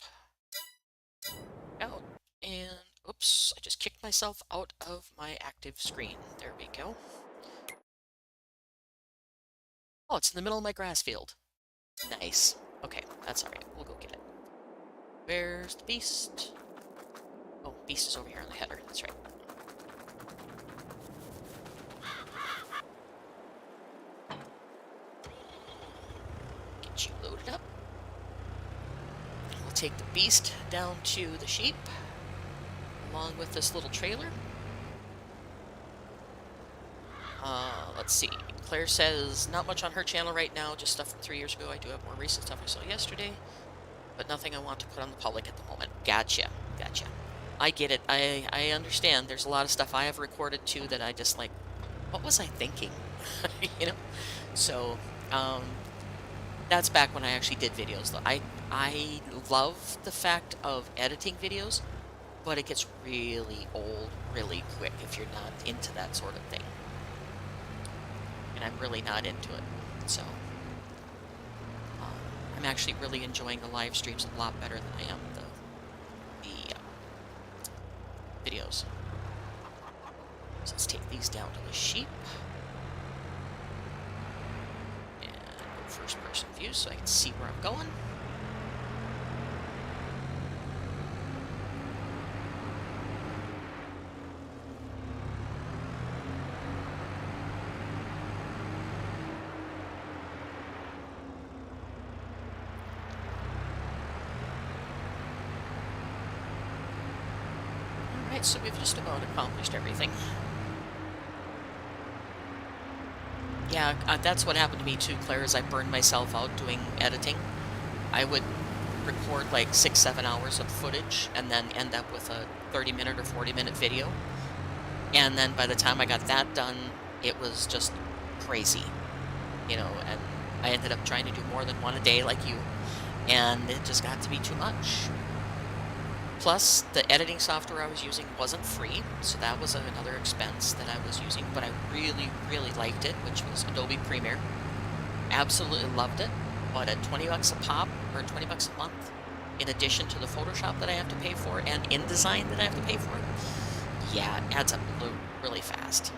Out. And, oops, I just kicked myself out of my active screen. There we go. Oh, it's in the middle of my grass field. Nice. Okay, that's alright. We'll go get it. Where's the beast? Oh, beast is over here on the header. That's right. Get you loaded up. We'll take the beast down to the sheep, along with this little trailer. Let's see. Claire says, not much on her channel right now, just stuff from 3 years ago. I do have more recent stuff I saw yesterday, but nothing I want to put on the public at the moment. Gotcha. Gotcha. I get it. I understand. There's a lot of stuff I have recorded, too, that I just, like, what was I thinking? You know? So, that's back when I actually did videos, though. I love the fact of editing videos, but it gets really old really quick if you're not into that sort of thing. And I'm really not into it. So, I'm actually really enjoying the live streams a lot better than I am the videos. So let's take these down to the sheep. And go first person view so I can see where I'm going. Alright, so we've just about accomplished everything. Yeah, that's what happened to me too, Claire, is I burned myself out doing editing. I would record like 6-7 hours of footage and then end up with a 30-minute or 40-minute video. And then by the time I got that done, it was just crazy, you know, and I ended up trying to do more than one a day like you, and it just got to be too much. Plus, the editing software I was using wasn't free, so that was another expense that I was using, but I really, really liked it, which was Adobe Premiere. Absolutely loved it, but at 20 bucks a pop, or 20 bucks a month, in addition to the Photoshop that I have to pay for, and InDesign that I have to pay for, yeah, it adds up really fast.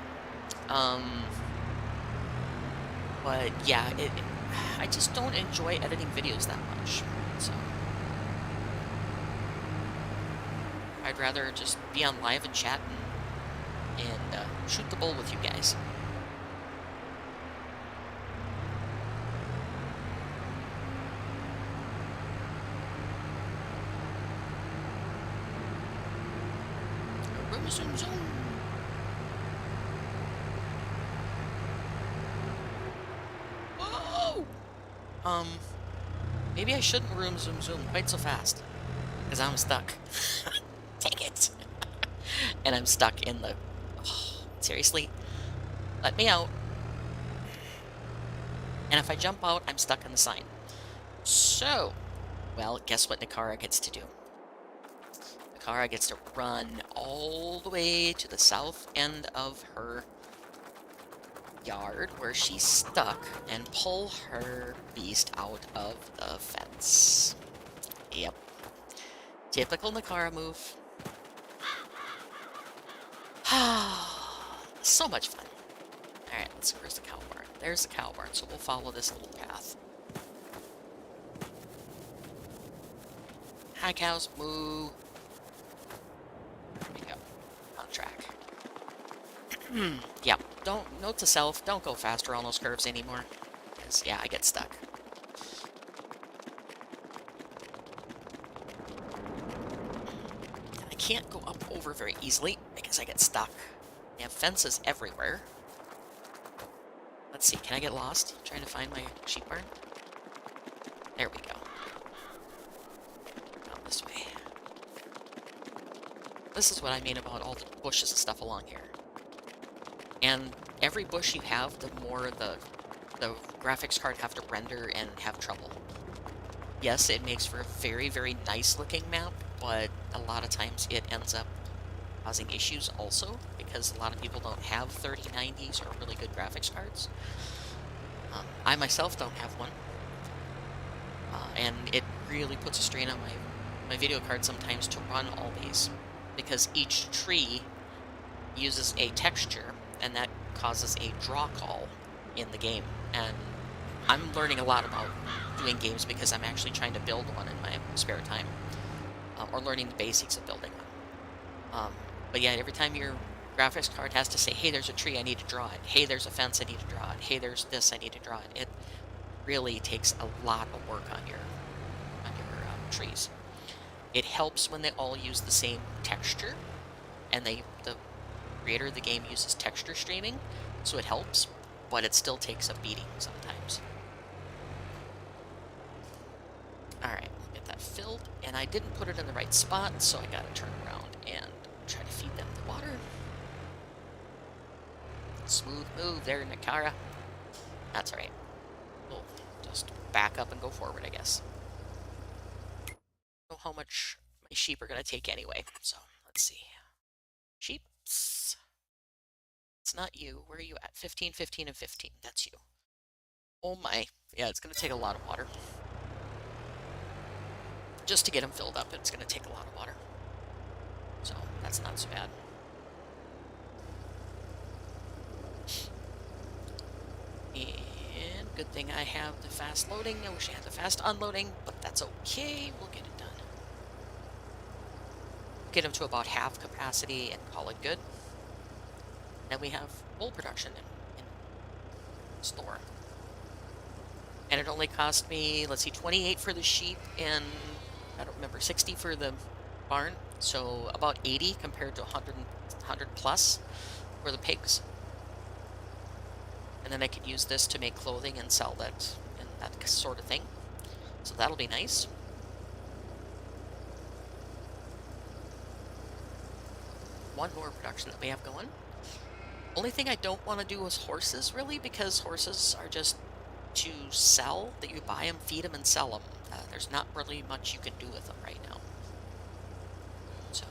But yeah, I just don't enjoy editing videos that much, so I'd rather just be on live and chat and shoot the bull with you guys. Zoom, zoom. Whoa! Maybe I shouldn't room zoom zoom quite so fast, because I'm stuck. Dang it. And I'm stuck in the... Oh, seriously? Let me out. And if I jump out, I'm stuck in the sign. So, well, guess what Nakara gets to do? Nakara gets to run all the way to the south end of her yard where she's stuck and pull her beast out of the fence. Yep. Typical Nakara move. So much fun. Alright, let's see, where's the cow barn? There's the cow barn, so we'll follow this little path. Hi, cows. Moo. There we go. On track. Yep. Note to self, don't go faster on those curves anymore. Because, yeah, I get stuck. I can't go up over very easily because I get stuck. They have fences everywhere. Let's see, can I get lost? I'm trying to find my sheep barn. There we go. this way. This is what I mean about all the bushes and stuff along here. And every bush you have, the more the graphics card have to render and have trouble. Yes, it makes for a very, very nice looking map, but a lot of times it ends up causing issues also, because a lot of people don't have 3090s or really good graphics cards. I myself don't have one, and it really puts a strain on my video card sometimes to run all these, because each tree uses a texture, and that causes a draw call in the game. And I'm learning a lot about doing games because I'm actually trying to build one in my spare time, or learning the basics of building one. But yeah, every time your graphics card has to say, hey, there's a tree, I need to draw it. Hey, there's a fence, I need to draw it. Hey, there's this, I need to draw it. It really takes a lot of work on your trees. It helps when they all use the same texture, and the creator of the game uses texture streaming, so it helps, but it still takes a beating sometimes. Alright, get that filled, and I didn't put it in the right spot, so I gotta turn around and try to feed them the water. Smooth move there, Nakara. That's alright. We'll just back up and go forward, I guess. I don't know how much my sheep are gonna take anyway, so let's see. Sheeps. It's not you. Where are you at? 15, 15, and 15. That's you. Oh my. Yeah, it's gonna take a lot of water. Just to get them filled up, it's gonna take a lot of water. So, that's not so bad. And good thing I have the fast loading. I wish I had the fast unloading, but that's okay. We'll get it done. Get them to about half capacity and call it good. Then we have wool production in store. And it only cost me, let's see, 28 for the sheep and, I don't remember, 60 for the barn. So about 80 compared to 100 plus for the pigs. And then I could use this to make clothing and sell that and that sort of thing. So that'll be nice. One more production that we have going. Only thing I don't want to do is horses, really, because horses are just to sell, that you buy them, feed them, and sell them. There's not really much you can do with them right now. So.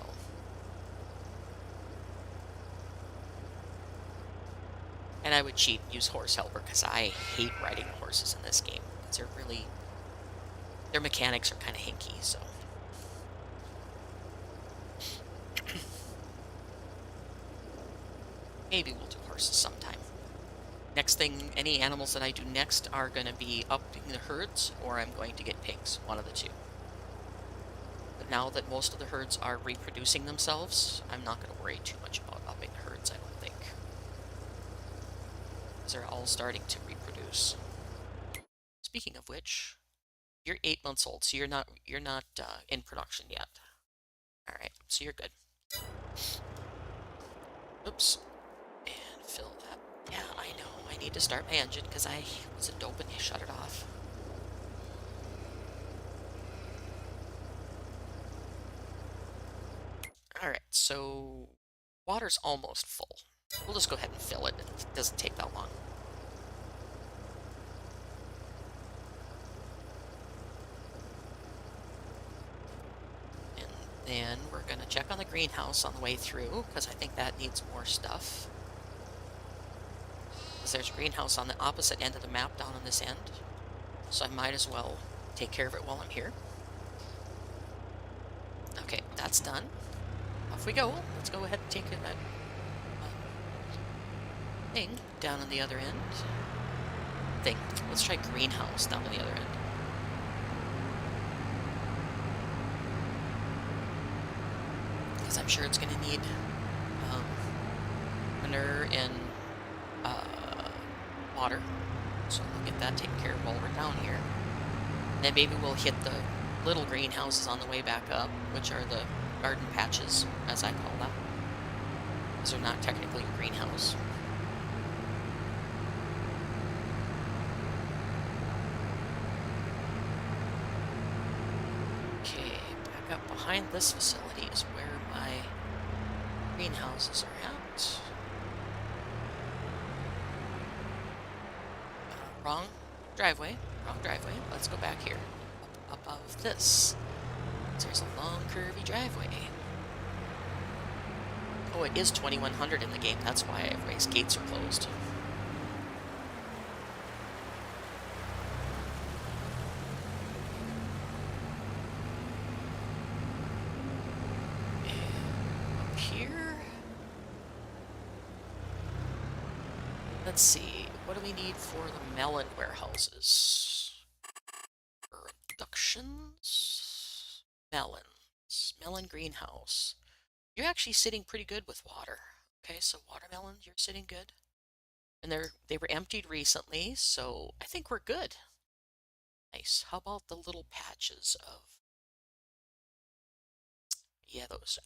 And I would cheat and use horse helper, because I hate riding horses in this game. Because their mechanics are kind of hinky, so. Maybe we'll do horses sometime. Next thing, any animals that I do next are going to be upping the herds, or I'm going to get pigs, one of the two. But now that most of the herds are reproducing themselves, I'm not going to worry too much about upping the herds, I don't think. Because they're all starting to reproduce. Speaking of which, you're 8 months old, so you're not in production yet. Alright, so you're good. Oops. And fill that. Yeah, I know. I need to start my engine because I was a dope and shut it off. Alright, so water's almost full. We'll just go ahead and fill it. It doesn't take that long. And then we're going to check on the greenhouse on the way through because I think that needs more stuff. There's a greenhouse on the opposite end of the map down on this end, so I might as well take care of it while I'm here. Okay, that's done. Off we go. Let's go ahead and take that thing down on the other end. Let's try greenhouse down on the other end. Because I'm sure it's going to need manure and water, so we'll get that taken care of while we're down here. Then maybe we'll hit the little greenhouses on the way back up, which are the garden patches, as I call them, because they're not technically a greenhouse. Okay, back Yep, behind this facility is where my greenhouses are at. Wrong driveway. Wrong driveway. Let's go back here. Up above this. There's a long, curvy driveway. Oh, it is 2100 in the game. That's why everybody's gates are closed. And up here. Let's see. What do we need for the melon warehouses? Productions. Melons. Melon greenhouse. You're actually sitting pretty good with water. Okay, so watermelons, you're sitting good. And they were emptied recently, so I think we're good. Nice. How about the little patches of... Yeah, those.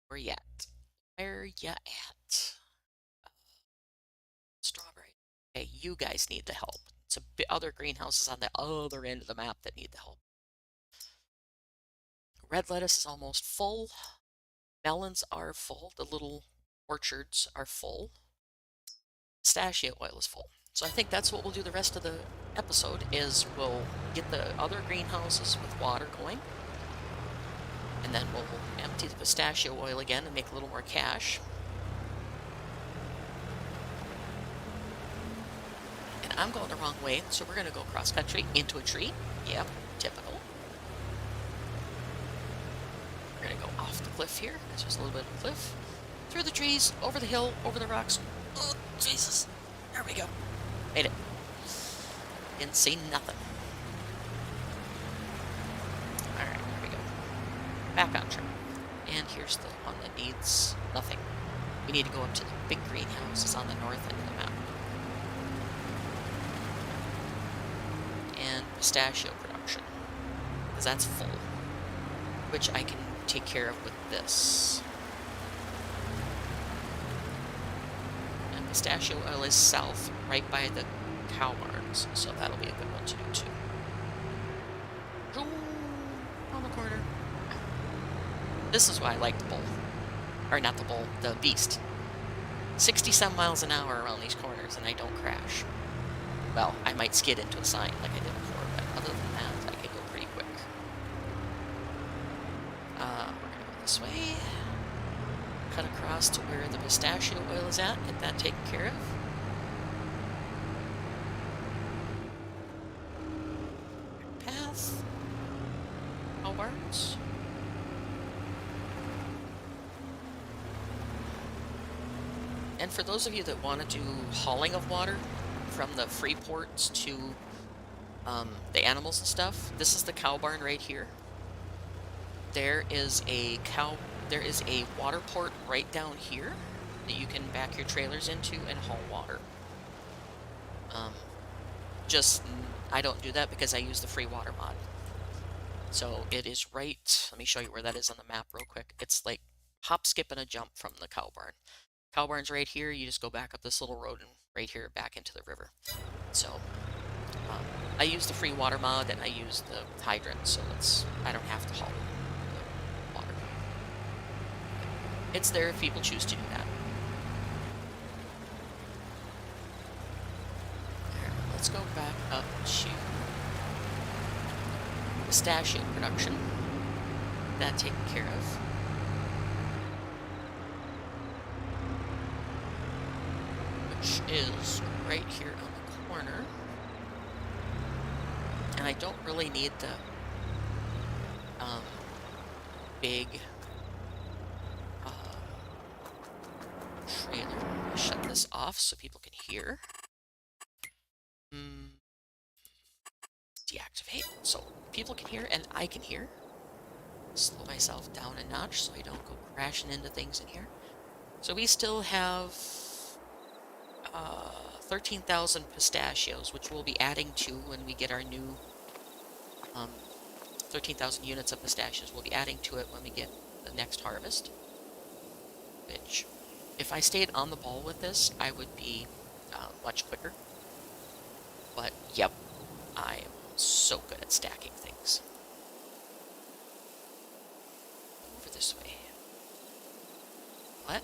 Where you at? Where ya at? Strawberry. Okay, you guys need the help. It's other greenhouses on the other end of the map that need the help. Red lettuce is almost full. Melons are full. The little orchards are full. Pistachio oil is full. So I think that's what we'll do the rest of the episode is we'll get the other greenhouses with water going. And then we'll empty the pistachio oil again and make a little more cash. And I'm going the wrong way, so we're going to go cross country into a tree. Yep, typical. We're going to go off the cliff here, because there's a little bit of a cliff. Through the trees, over the hill, over the rocks. Oh, Jesus. There we go. Made it. Didn't see nothing. Alright, here we go. Back on track. And here's the one that needs nothing. We need to go up to the big greenhouses on the north end of the map. And pistachio production. Because that's full. Which I can take care of with this. And pistachio oil is south, right by the cow barns. So that'll be a good one to do too. On the corner. This is why I like the bull. Or not the bull, the beast. 60-some miles an hour around these corners and I don't crash. Well, I might skid into a sign like I did before, but other than that, I can go pretty quick. We're gonna go this way. Cut across to where the pistachio oil is at, get that taken care of. Path. Cow barns. And for those of you that want to do hauling of water from the free ports to the animals and stuff, this is the cow barn right here. There is a water port right down here that you can back your trailers into and haul water. I don't do that because I use the free water mod. So it is right, let me show you where that is on the map real quick. It's like hop, skip, and a jump from the cow barn. Cow barn's right here, you just go back up this little road and right here back into the river. So I use the free water mod and I use the hydrant, so I don't have to haul the water. It's there if people choose to do that. Let's go back up to pistachio production. That taken care of. Which is right here on the corner. And I don't really need the big trailer. Shut this off so people can hear. Deactivate so people can hear and I can hear. Slow myself down a notch so I don't go crashing into things in here. So we still have 13,000 pistachios, which we'll be adding to when we get our new 13,000 units of pistachios. We'll be adding to it when we get the next harvest. Which, if I stayed on the ball with this, I would be much quicker. But, yep, I am so good at stacking things. this way. What?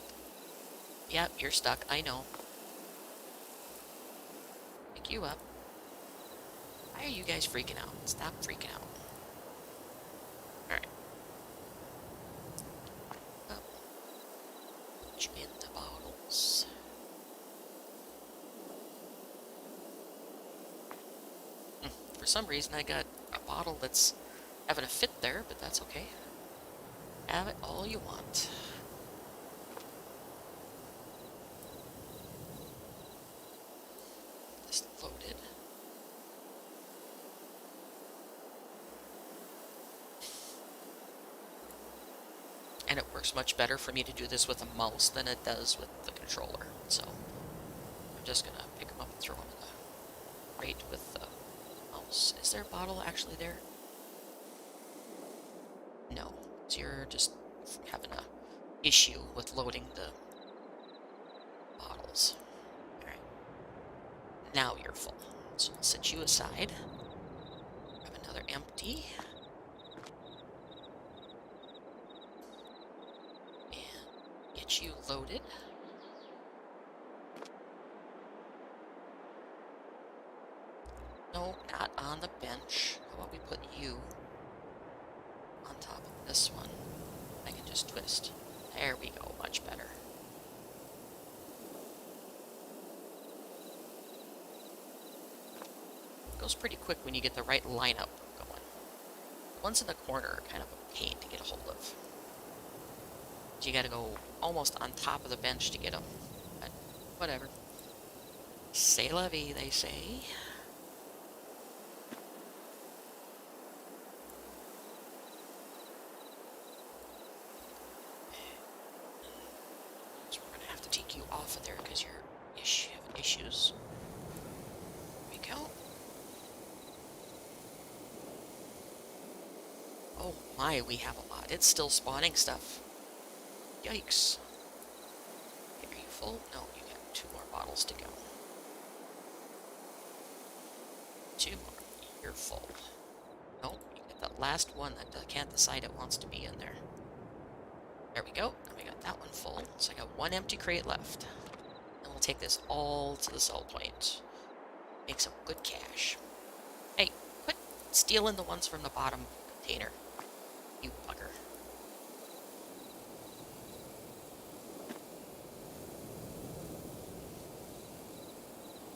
Yep, you're stuck. I know. Pick you up. Why are you guys freaking out? Stop freaking out. Alright. Up. Put you in the bottles. For some reason, I got a bottle that's having a fit there, but that's okay. Have it all you want. This loaded. And it works much better for me to do this with a mouse than it does with the controller. So I'm just gonna pick them up and throw them in the crate with the mouse. Is there a bottle actually there? No. So you're just having a issue with loading the bottles. Alright. Now you're full. So I'll set you aside. Grab another empty. And get you loaded. No, not on the bench. How about we put you on top of this one? I can just twist. There we go, much better. It goes pretty quick when you get the right lineup going. The ones in the corner are kind of a pain to get a hold of. You gotta go almost on top of the bench to get them. But whatever. C'est la vie, they say. You off of there because you're having issues. There we go. Oh my, we have a lot. It's still spawning stuff. Yikes. Okay, are you full? No, you got 2 more bottles to go. 2 more. You're full. Nope, you got that last one that can't decide it wants to be in there. There we go. And we got that one full. So I got 1 empty crate left. And we'll take this all to the sell point. Make some good cash. Hey, quit stealing the ones from the bottom container. You bugger.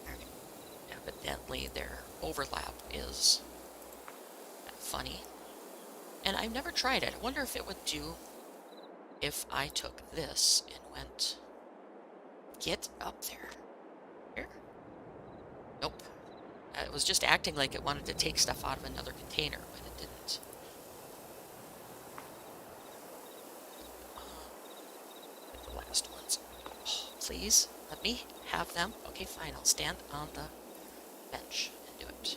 Alright. Evidently their overlap is funny. And I've never tried it. I wonder if it would do if I took this and went, get up there. Here? Nope. It was just acting like it wanted to take stuff out of another container, but it didn't. The last ones. Oh, please, let me have them. Okay, fine. I'll stand on the bench and do it.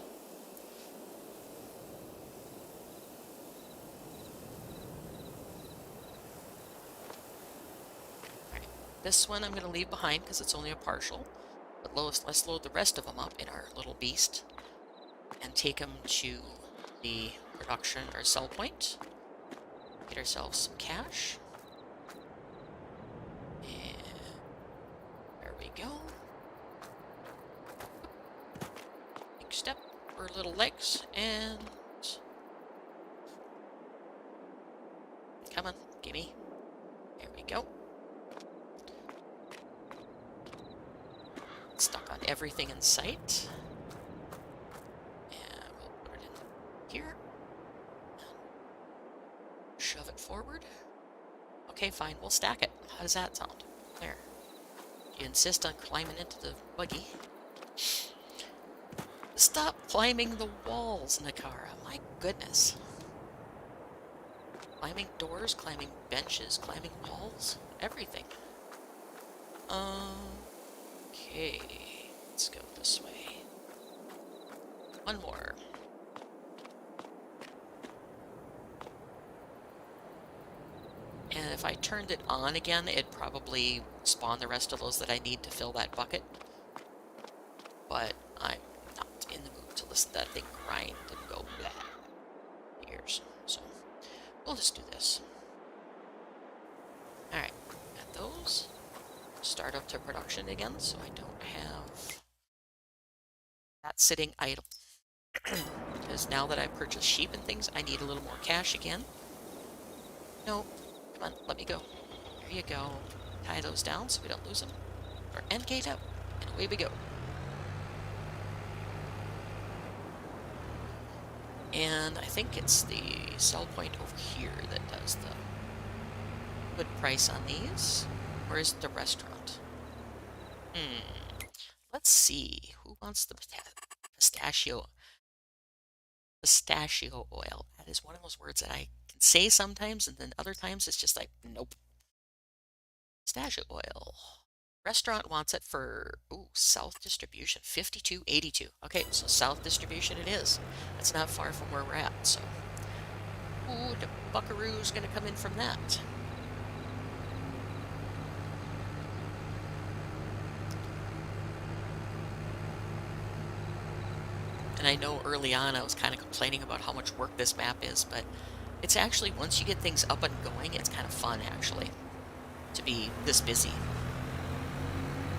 This one I'm going to leave behind because it's only a partial. But let's load the rest of them up in our little beast and take them to the production or sell point. Get ourselves some cash. And there we go. Big step for little legs and come on, gimme. There we go. Stuck on everything in sight. And we'll put it in here. Shove it forward. Okay, fine, we'll stack it. How does that sound? There. You insist on climbing into the buggy. Stop climbing the walls, Nakara. My goodness. Climbing doors, climbing benches, climbing walls, everything. Okay, let's go this way. One more. And if I turned it on again, it'd probably spawn the rest of those that I need to fill that bucket. But I'm not in the mood to listen to that thing grind and go blah ears. So we'll just do this. All right, got those. Start up to production again, so I don't have that sitting idle. Because now that I've purchased sheep and things, I need a little more cash again. No, come on, let me go. There you go. Tie those down so we don't lose them. Or end gate up, and away we go. And I think it's the sell point over here that does the good price on these. Or is it the restaurant? Let's see. Who wants the pistachio oil? That is one of those words that I can say sometimes, and then other times it's just like, nope. Pistachio oil. Restaurant wants it for, ooh, South Distribution, 52.82. Okay, so South Distribution it is. That's not far from where we're at, so. Ooh, the buckaroo's gonna come in from that. And I know early on I was kind of complaining about how much work this map is, but it's actually, once you get things up and going, it's kind of fun, actually, to be this busy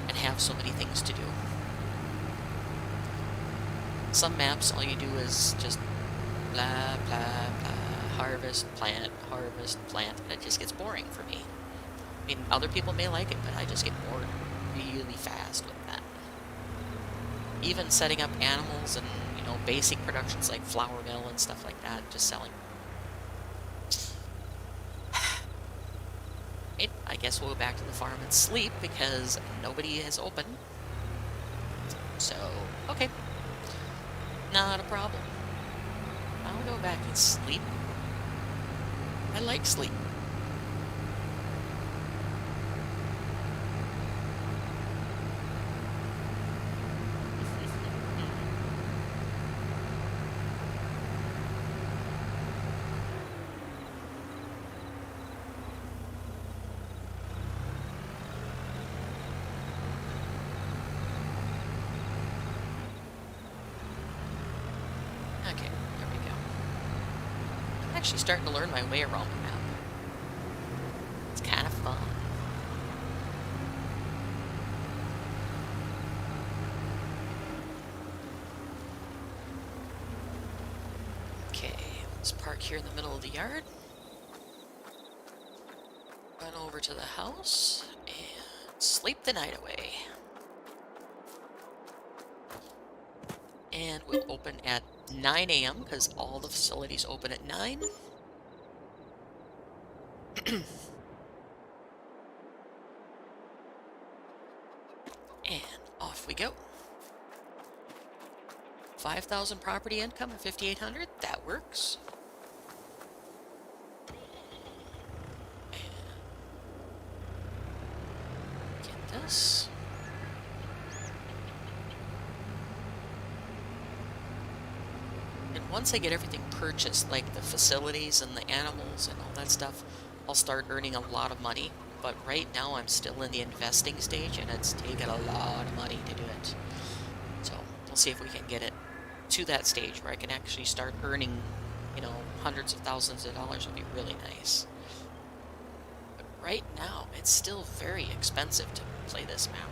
and have so many things to do. Some maps, all you do is just blah, blah, blah, harvest, plant, and it just gets boring for me. I mean, other people may like it, but I just get bored really fast with that. Even setting up animals and, you know, basic productions like flour mill and stuff like that, just selling. I guess we'll go back to the farm and sleep because nobody is open. So, okay. Not a problem. I'll go back and sleep. I like sleep. Okay, there we go. I'm actually starting to learn my way around the map. It's kind of fun. Okay, let's park here in the middle of the yard. Run over to the house and sleep the night away. And we'll open at 9 a.m. because all the facilities open at 9. And off we go. 5,000 property income at 5,800. That works. And get this. And once I get everything purchased, like the facilities and the animals and all that stuff, I'll start earning a lot of money. But right now I'm still in the investing stage and it's taken a lot of money to do it. So we'll see if we can get it to that stage where I can actually start earning, you know, hundreds of thousands of dollars would be really nice. But right now it's still very expensive to play this map.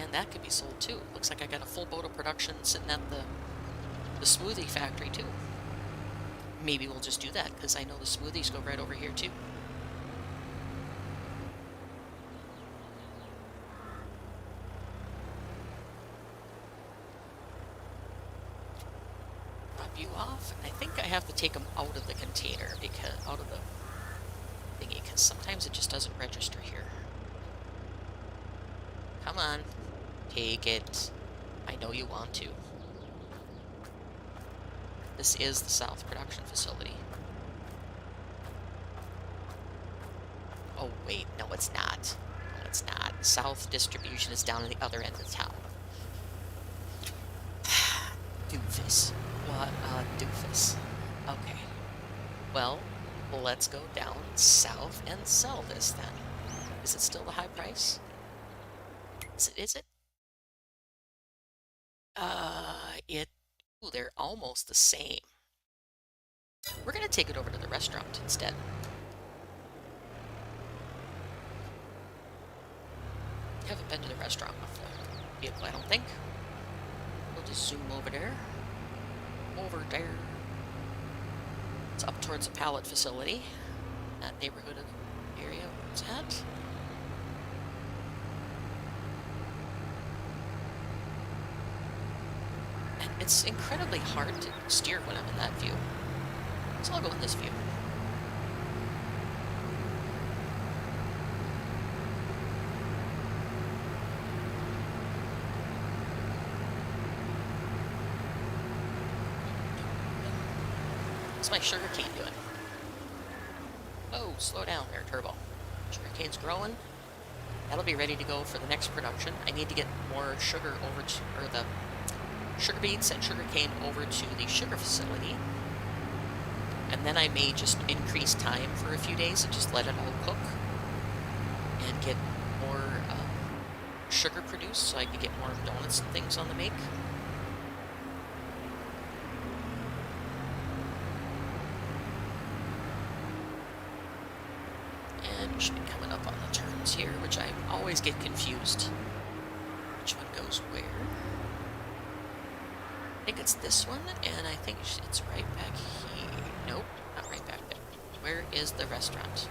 And that could be sold too. Looks like I got a full boat of production sitting at the smoothie factory too. Maybe we'll just do that because I know the smoothies go right over here too. Drop you off. I think I have to take them out of the container because out of the thingy because sometimes it just doesn't register here. Come on. Take it. I know you want to. This is the South Production Facility. Oh, wait. No, it's not. No, it's not. South Distribution is down at the other end of town. Doofus. What a doofus. Okay. Well, let's go down south and sell this then. Is it still the high price? Is it? It, ooh, they're almost the same. We're gonna take it over to the restaurant instead. Haven't been to the restaurant with the vehicle, I don't think. We'll just zoom over there. Over there. It's up towards the pallet facility. That neighborhood of the area where it's at. And it's incredibly hard to steer when I'm in that view. So I'll go in this view. What's my sugarcane doing? Oh, slow down there, turbo. Sugarcane's growing. That'll be ready to go for the next production. I need to get more sugar over to, or the sugar beets and sugarcane over to the sugar facility. And then I may just increase time for a few days and just let it all cook and get more sugar produced so I can get more donuts and things on the make. And we should be coming up on the turns here, which I always get confused. Which one goes where? I think it's this one, and I think it's right back here. Nope, not right back there. Where is the restaurant?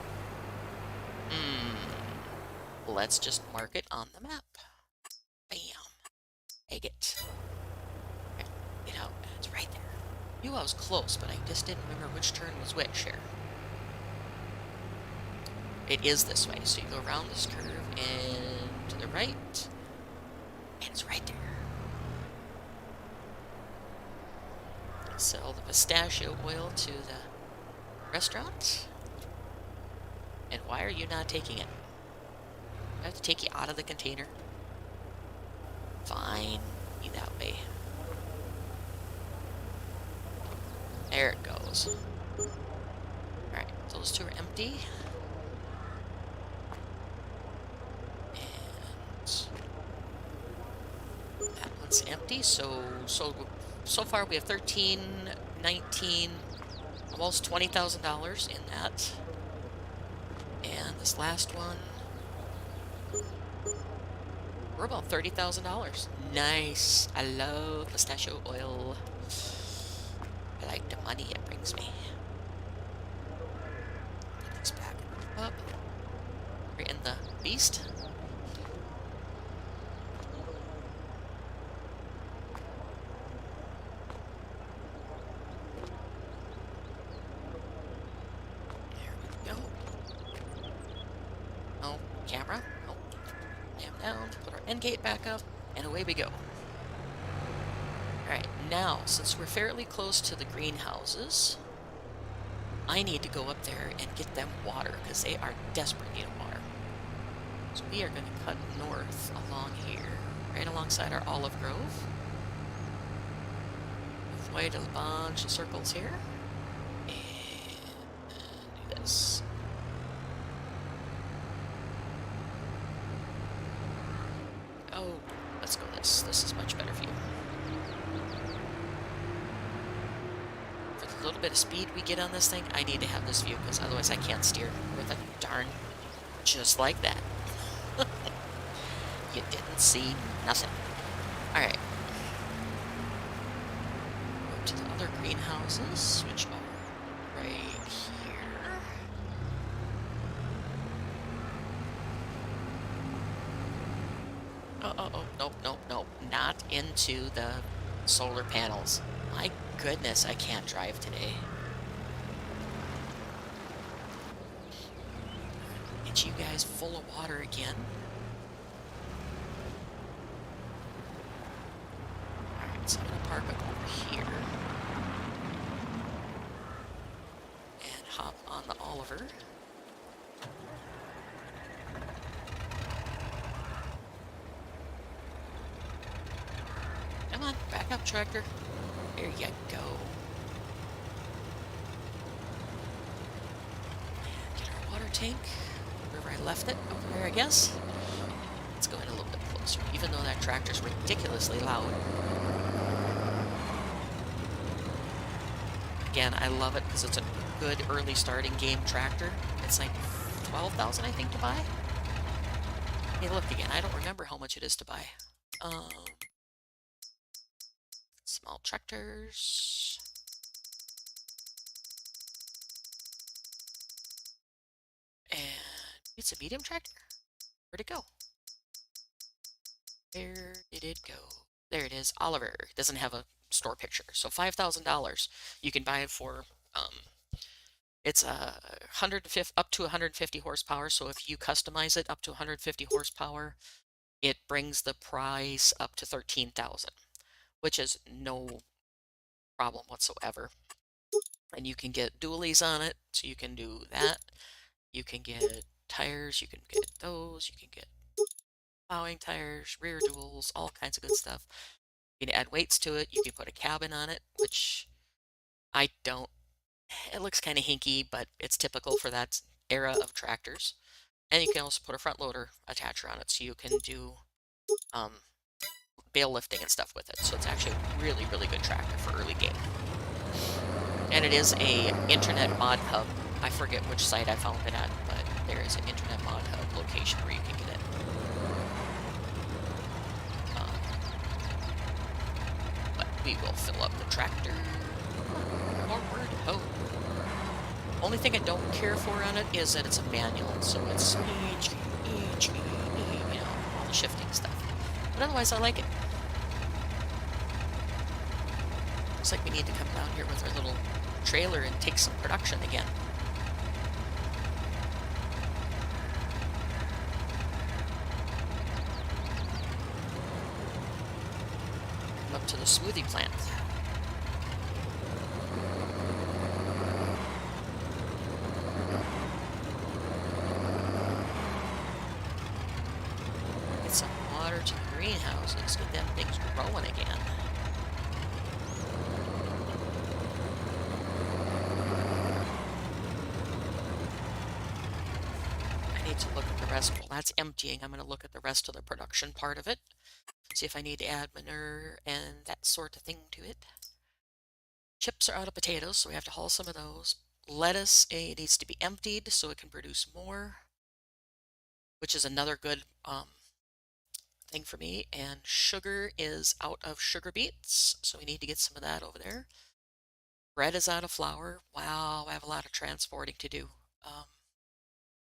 Let's just mark it on the map. Bam. Egg it. Okay, get out. It's right there. Knew I was close, but I just didn't remember which turn was which here. It is this way, so you go around this curve and to the right, and it's right there. Sell the pistachio oil to the restaurant. And why are you not taking it? I have to take you out of the container. Fine, be that way. There it goes. Alright, those two are empty. That one's empty, so far we have 13, 19, almost $20,000 in that. And this last one, we're about $30,000. Nice. I love pistachio oil. I like the money it brings me. Get this back up. We're in the beast. Camera. Oh, cam down. Put our end gate back up, and away we go. Alright, now, since we're fairly close to the greenhouses, I need to go up there and get them water, because they are desperate need of water. So we are going to cut north along here, right alongside our olive grove. Avoid a bunch of circles here. And do this. Oh, let's go this. This is much better view. For the little bit of speed we get on this thing, I need to have this view, because otherwise I can't steer with it. Darn. Just like that. You didn't see nothing. Alright. Go to the other greenhouses, which are right here. Oh, nope. Not into the solar panels. My goodness, I can't drive today. Get you guys full of water again. Alright, so I'm gonna park up over here. And hop on the Oliver. Come on, back up, tractor. There you go. Get our water tank. Wherever I left it, over there, I guess. Let's go in a little bit closer. even though that tractor's ridiculously loud. Again, I love it because it's a good early starting game tractor. It's like 12,000, I think, to buy. Hey, look again. I don't remember how much it is to buy. Small tractors. And it's a medium tractor. Where'd it go? Where did it go? There it is. Oliver. It doesn't have a store picture. So $5,000. You can buy it for, it's a 150 up to 150 horsepower. So if you customize it up to 150 horsepower, it brings the price up to 13,000, which is no problem whatsoever. And you can get dualies on it, so you can do that. You can get tires, you can get those, you can get plowing tires, rear duals, all kinds of good stuff. You can add weights to it, you can put a cabin on it, which I don't. It looks kind of hinky, but it's typical for that era of tractors. And you can also put a front loader attacher on it, so you can do bale lifting and stuff with it. So it's actually a really, really good tractor for early game. And it is a internet mod hub. I forget which site I found it at, but there is an internet mod hub location where you can get it. But we will fill up the tractor. Forward ho. Only thing I don't care for on it is that it's a manual, so it's you know, all the shifting stuff. But otherwise, I like it. Looks like we need to come down here with our little trailer and take some production again. Up to the smoothie plant. Get some water to the greenhouses, get them things growing again. To look at the rest. Well, that's emptying. I'm going to look at the rest of the production part of it. See if I need to add manure and that sort of thing to it. Chips are out of potatoes, so we have to haul some of those. Lettuce, it needs to be emptied so it can produce more, which is another good thing for me. And sugar is out of sugar beets, so we need to get some of that over there. Bread is out of flour. Wow, I have a lot of transporting to do.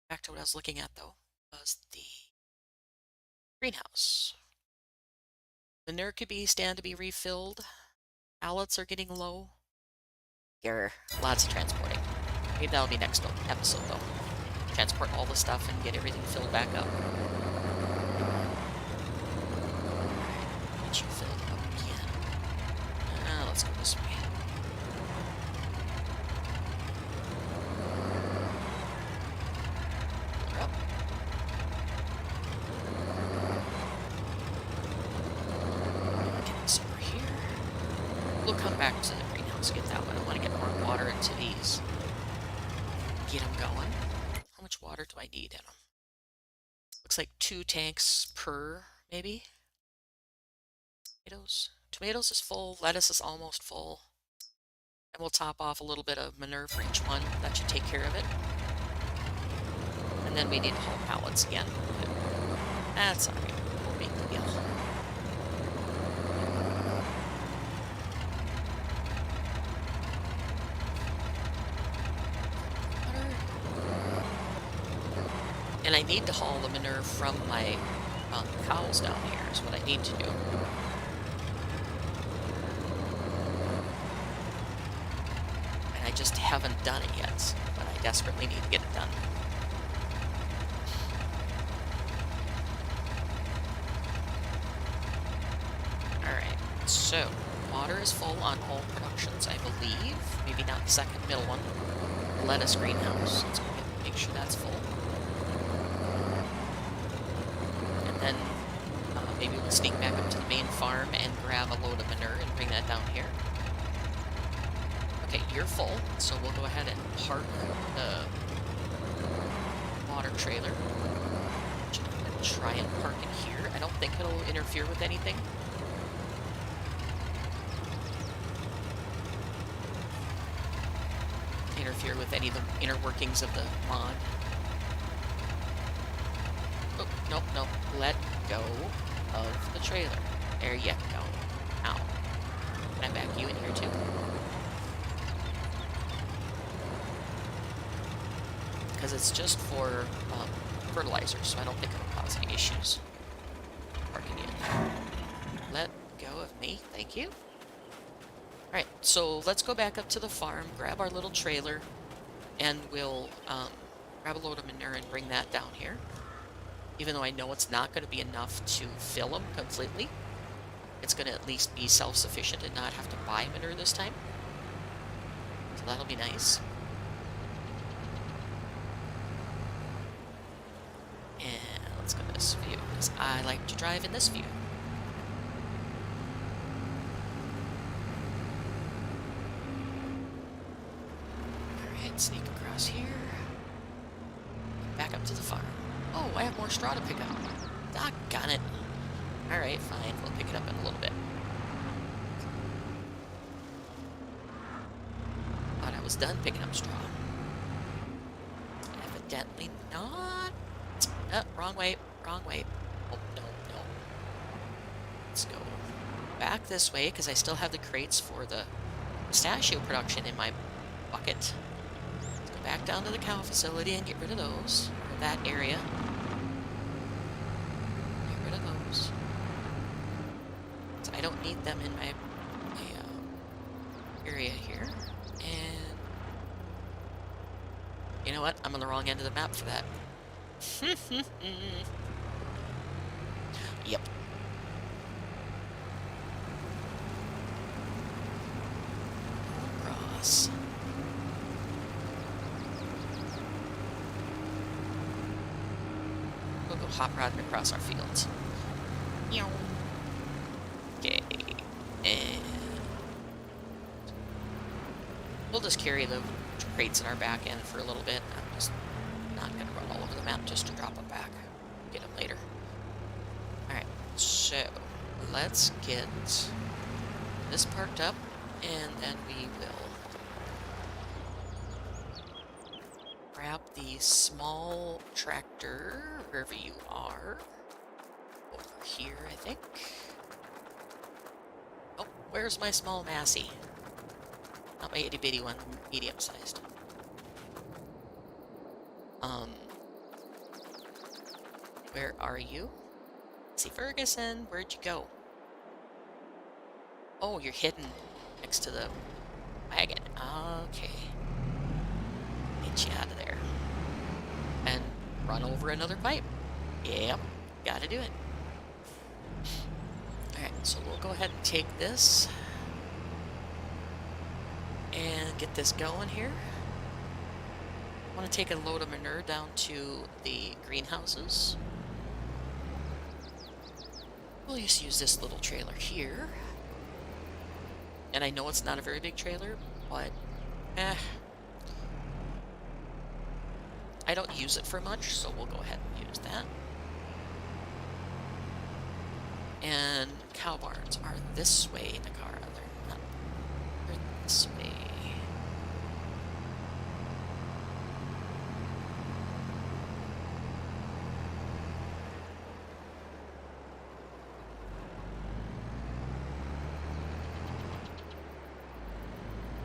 Back to what I was looking at, though, was the greenhouse. Manure could stand to be refilled. Pallets are getting low. Grr, lots of transporting. Maybe that'll be next episode, though. Transport all the stuff and get everything filled back up. Get you filled up again. Let's go this way. We'll come back to the greenhouse, get that one. I want to get more water into these. Get them going. How much water do I need in them? Looks like 2 tanks per, maybe. Tomatoes is full. Lettuce is almost full. And we'll top off a little bit of manure for each one. That should take care of it. And then we need to haul pallets again. That's alright. No big deal. And I need to haul the manure from my cows down here is what I need to do. And I just haven't done it yet, but I desperately need to get it done. Alright, so water is full on all productions, I believe. Maybe not the second middle one. Lettuce greenhouse. Let's go make sure that's full. Then maybe we'll sneak back up to the main farm and grab a load of manure and bring that down here. Okay, you're full, so we'll go ahead and park the water trailer. try and park it here. I don't think it'll interfere with anything. Interfere with any of the inner workings of the mod. Oh, nope, nope. Let go of the trailer. There you go. Ow. Can I back you in here too? Because it's just for fertilizer, so I don't think it'll cause any issues parking in. Let go of me. Thank you. Alright, so let's go back up to the farm, grab our little trailer, and we'll grab a load of manure and bring that down here. Even though I know it's not going to be enough to fill them completely, it's going to at least be self-sufficient and not have to buy manure this time. So that'll be nice. And let's go to this view, because I like to drive in this view. Alright, sneak across here. Back up to the farm. Oh, I have more straw to pick up. Doggone it. Alright, fine. We'll pick it up in a little bit. Thought I was done picking up straw. Evidently not. Wrong way. Wrong way. Oh, no, no. Let's go back this way, because I still have the crates for the pistachio production in my bucket. Let's go back down to the cow facility and get rid of those. Or that area. Get rid of those. So I don't need them in my area here. And you know what? I'm on the wrong end of the map for that. Yep. Cross. We'll go hop riding across our fields. Okay. And we'll just carry the crates in our back end for a little bit. I'm just not going to run all over the map just to drop them back. Get them later. Alright, so let's get this parked up, and then we will grab the small tractor, wherever you are. Over here, I think. Oh, where's my small Massey? Not my itty-bitty one, medium-sized. Where are you? See, Ferguson, where'd you go? Oh, you're hidden next to the wagon. Okay. Get you out of there. And run over another pipe. Yep, gotta do it. Alright, so we'll go ahead and take this and get this going here. I want to take a load of manure down to the greenhouses. We'll just use this little trailer here. And I know it's not a very big trailer, but I don't use it for much, so we'll go ahead and use that. And cow barns are this way, Nakara. They're not. They're this way.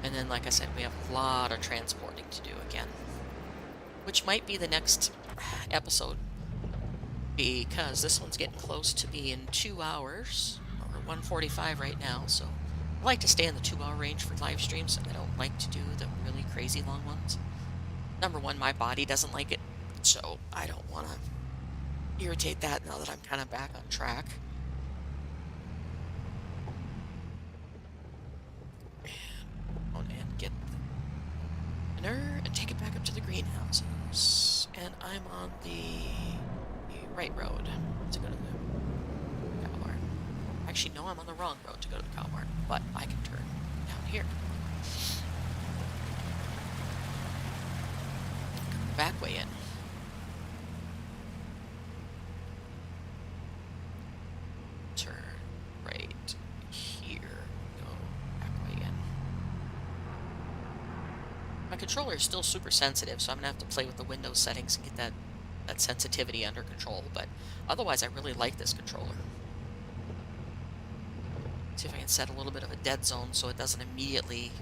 And then, like I said, we have a lot of transporting to do again. Which might be the next episode, because this one's getting close to being 2 hours, or 1:45 right now, so I like to stay in the 2-hour range for live streams. I don't like to do the really crazy long ones. Number one, my body doesn't like it, so I don't want to irritate that now that I'm kind of back on track. And get the manure and take it back up to the greenhouses. And I'm on the right road to go to the cow barn. Actually, no, I'm on the wrong road to go to the cow barn, but I can turn down here. Back way in. controller is still super sensitive, so I'm gonna have to play with the Windows settings and get that sensitivity under control. But otherwise, I really like this controller. See if I can set a little bit of a dead zone so it doesn't immediately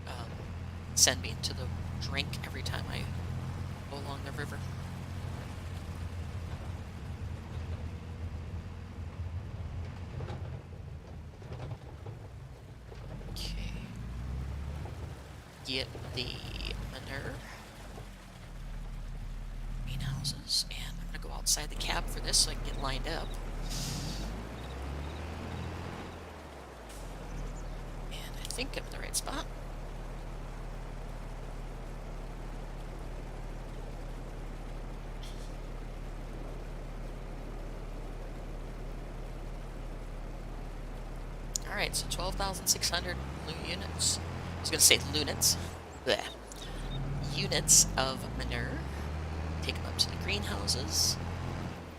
um, send me into the drink every time I go along the river. Okay. Get the manure. Greenhouses. And I'm going to go outside the cab for this so I can get lined up. And I think I'm in the right spot. Alright, so 12,600 units. I was going to say lunits. Blech. Units of manure. Take them up to the greenhouses,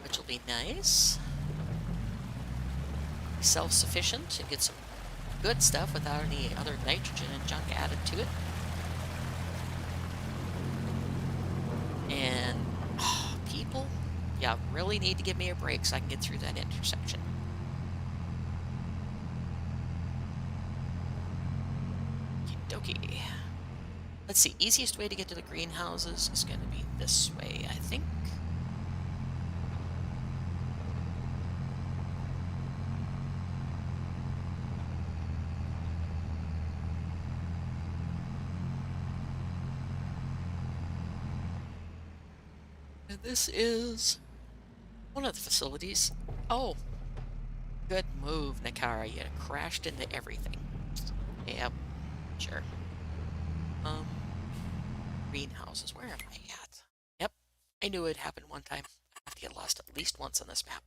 which will be nice. Self-sufficient and get some good stuff without any other nitrogen and junk added to it. And people, yeah, really need to give me a break so I can get through that intersection. Okey-dokey. Let's see, easiest way to get to the greenhouses is going to be this way, I think. And this is one of the facilities. Oh, good move, Nakara. You crashed into everything. Yep, sure. Greenhouses, where am I at? Yep, I knew it happened one time. I have to get lost at least once on this map.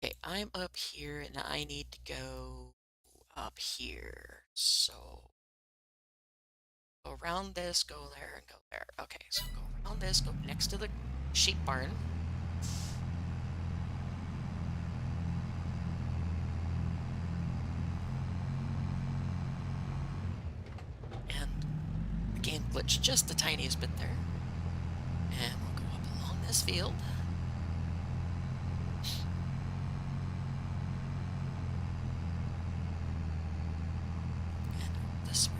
Okay, I'm up here, and I need to go up here. So, go around this, go there, and go there. Okay, so go around this, go next to the sheep barn. And the game glitched just the tiniest bit there. And we'll go up along this field. And this way.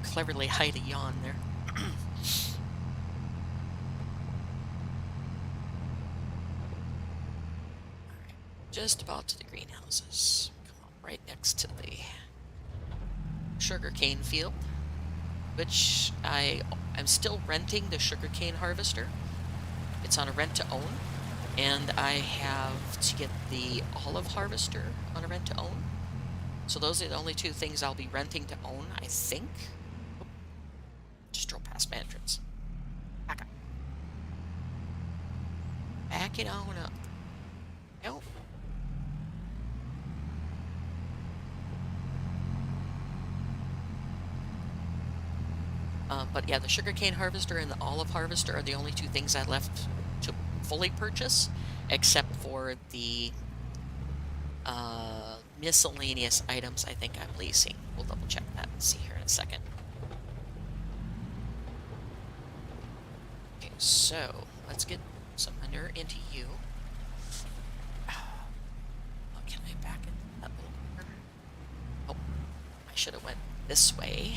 Cleverly hide a yawn there. Alright, just about to the greenhouses. Come on, right next to the sugarcane field, which I'm still renting the sugarcane harvester. It's on a rent to own, and I have to get the olive harvester on a rent to own. So those are the only two things I'll be renting to own, I think. Oh, just drove past my entrance. Back up. Back it on up. Nope. But yeah, the sugarcane harvester and the olive harvester are the only two things I left to fully purchase, except for the miscellaneous items I think I'm leasing. We'll double check that and see here in a second. Okay, so let's get some manure into you. Oh, can I back into that little corner? Oh, I should have went this way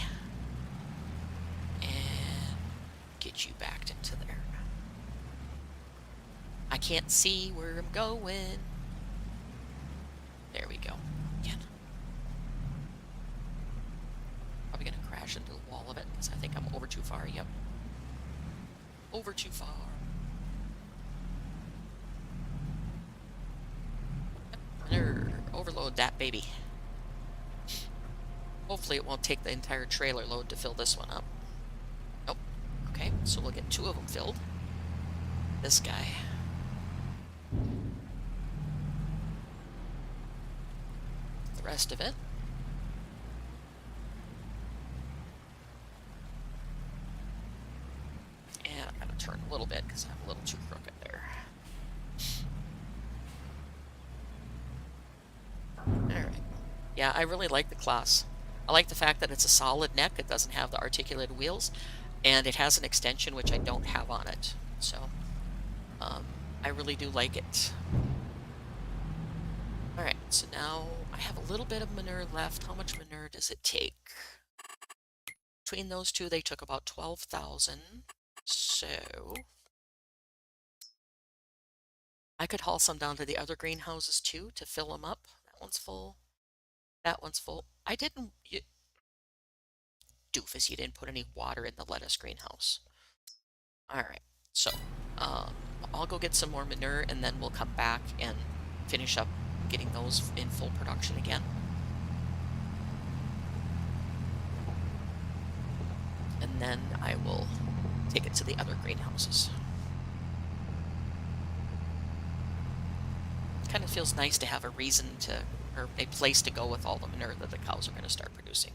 and get you backed into there. I can't see where I'm going. There we go. Again. Probably gonna crash into the wall of it because I think I'm over too far. Yep. Over too far. Overload that baby. Hopefully it won't take the entire trailer load to fill this one up. Nope. Okay, so we'll get two of them filled. This guy. The rest of it. And I'm gonna turn a little bit because I'm a little too crooked there. Alright. Yeah, I really like the class. I like the fact that it's a solid neck, it doesn't have the articulated wheels, and it has an extension which I don't have on it. So, I really do like it. Alright, so now I have a little bit of manure left. How much manure does it take? Between those two, they took about 12,000. So I could haul some down to the other greenhouses too to fill them up. That one's full. That one's full. I didn't... doofus, you didn't put any water in the lettuce greenhouse. Alright, so I'll go get some more manure and then we'll come back and finish up getting those in full production again. And then I will take it to the other greenhouses. Kind of feels nice to have a reason to, or a place to go with all the manure that the cows are going to start producing.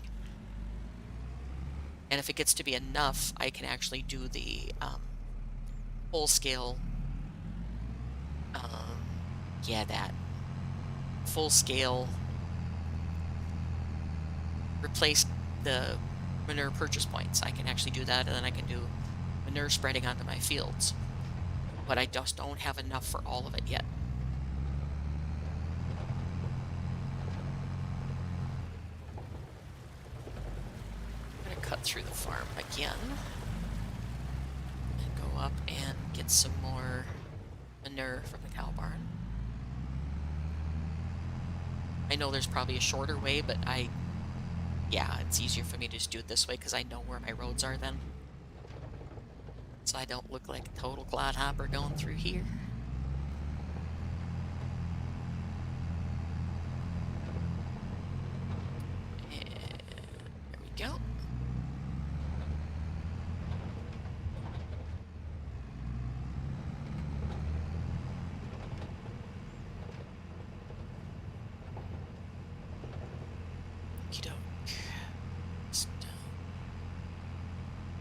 And if it gets to be enough, I can actually do the full-scale, that full-scale replace the manure purchase points. I can actually do that, and then I can do manure spreading onto my fields. But I just don't have enough for all of it yet. I'm going to cut through the farm again and go up and get some more manure from the cow barn. I know there's probably a shorter way, but yeah, it's easier for me to just do it this way because I know where my roads are then. So I don't look like a total clodhopper going through here. And there we go.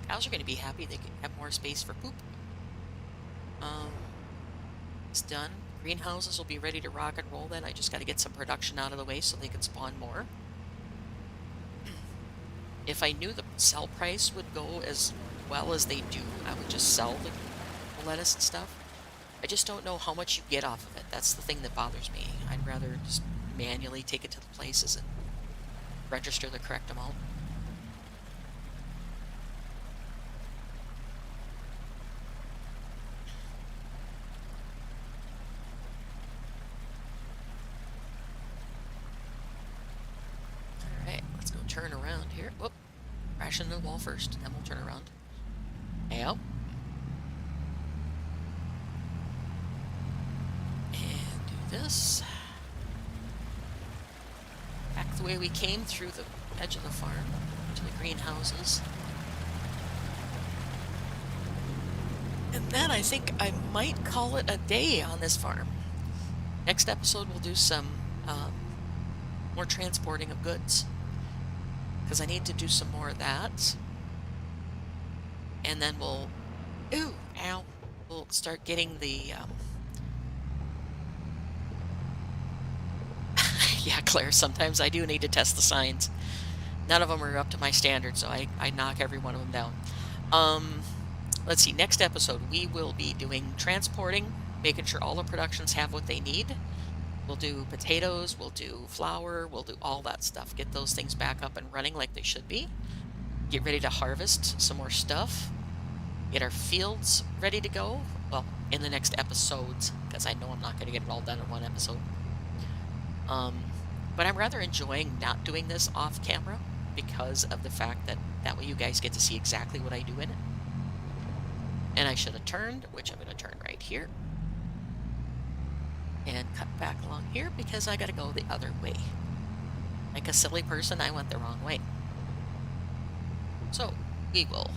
Cows are going to be happy they can have more space for poop. It's done. Greenhouses will be ready to rock and roll then. I just got to get some production out of the way so they can spawn more. If I knew the sell price would go as well as they do, I would just sell the lettuce and stuff. I just don't know how much you get off of it. That's the thing that bothers me. I'd rather just manually take it to the places and register the correct amount. Turn around here. Whoop. Crash into the wall first, then we'll turn around. Yep. And do this. Back the way we came through the edge of the farm to the greenhouses. And then I think I might call it a day on this farm. Next episode we'll do some more transporting of goods, because I need to do some more of that. And then we'll... Ooh, ow. We'll start getting the... Yeah, Claire, sometimes I do need to test the signs. None of them are up to my standards, so I knock every one of them down. Let's see, next episode we will be doing transporting, making sure all the productions have what they need. We'll do potatoes, we'll do flour, we'll do all that stuff. Get those things back up and running like they should be. Get ready to harvest some more stuff. Get our fields ready to go. Well, in the next episodes, because I know I'm not going to get it all done in one episode. But I'm rather enjoying not doing this off camera because of the fact that that way you guys get to see exactly what I do in it. And I should have turned, which I'm going to turn right here. And cut back along here because I gotta go the other way. Like a silly person, I went the wrong way. So, we will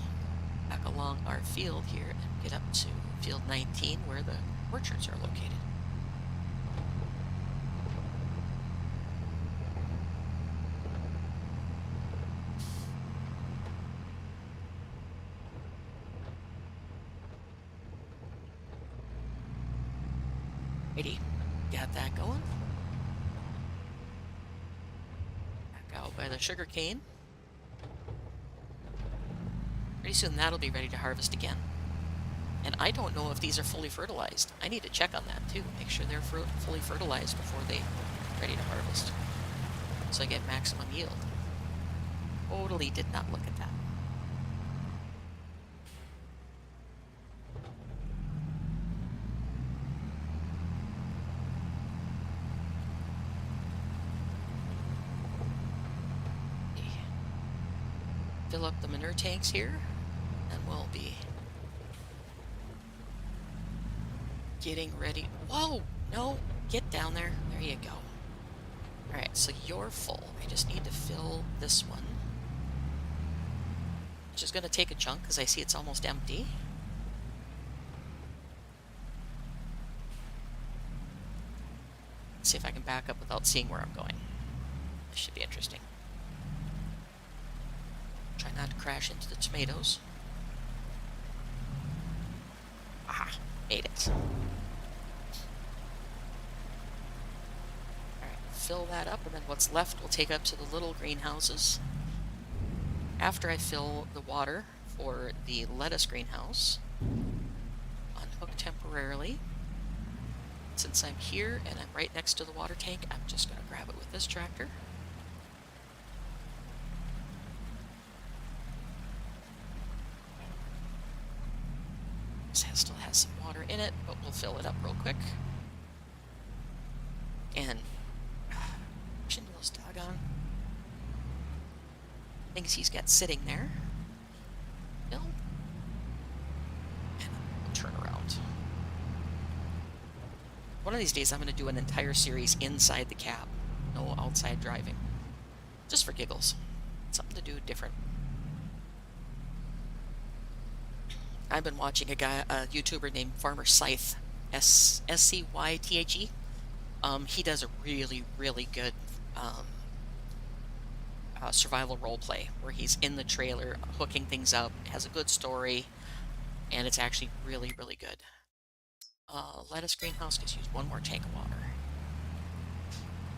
back along our field here and get up to field 19 where the orchards are located. Alrighty, got that going. Back out by the sugar cane. Pretty soon that'll be ready to harvest again. And I don't know if these are fully fertilized. I need to check on that too. Make sure they're fully fertilized before they're ready to harvest. So I get maximum yield. Totally did not look at that. Fill up the manure tanks here, and we'll be getting ready. Whoa! No! Get down there. There you go. Alright, so you're full. I just need to fill this one. Which is going to take a chunk, because I see it's almost empty. Let's see if I can back up without seeing where I'm going. This should be interesting. Try not to crash into the tomatoes. Aha! Made it. Alright, fill that up, and then what's left we'll take up to the little greenhouses. After I fill the water for the lettuce greenhouse, unhook temporarily. Since I'm here and I'm right next to the water tank, I'm just going to grab it with this tractor. This still has some water in it, but we'll fill it up real quick. And push into those doggone things he's got sitting there. Fill. And we'll turn around. One of these days I'm going to do an entire series inside the cab. No outside driving. Just for giggles. Something to do different. I've been watching a YouTuber named Farmer Scythe, S-C-Y-T-H-E. He does a really, really good survival role play where he's in the trailer hooking things up, has a good story, and it's actually really, really good. Lettuce greenhouse just use one more tank of water.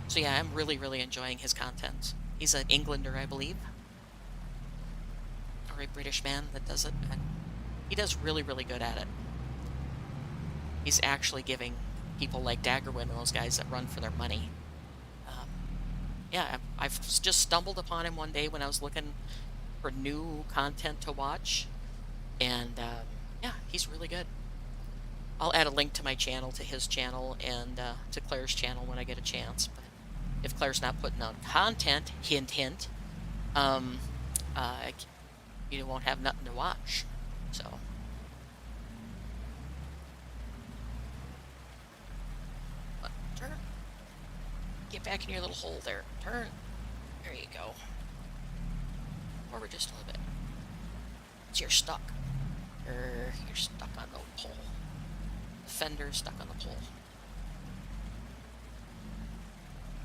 So yeah, I'm really, really enjoying his content. He's an Englander, I believe, or a British man that does it, and he does really, really good at it. He's actually giving people like Daggerwin and those guys that run for their money. Yeah, I've just stumbled upon him one day when I was looking for new content to watch, and yeah, he's really good. I'll add a link to my channel, to his channel, and to Claire's channel when I get a chance. But if Claire's not putting out content, hint, hint, you won't have nothing to watch. So, but turn. Get back in your little hole there. Turn. There you go. Forward just a little bit. So you're stuck. You're stuck on the pole. The fender's stuck on the pole.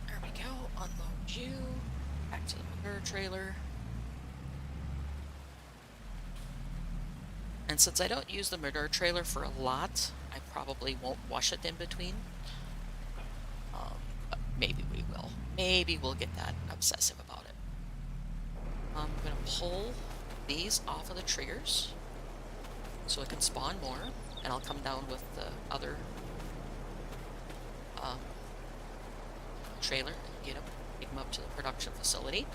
There we go. Unload you. Back to the manure trailer. And since I don't use the manure trailer for a lot, I probably won't wash it in between. But maybe we will. Maybe we'll get that obsessive about it. I'm going to pull these off of the triggers so it can spawn more, and I'll come down with the other trailer and get them up to the production facility.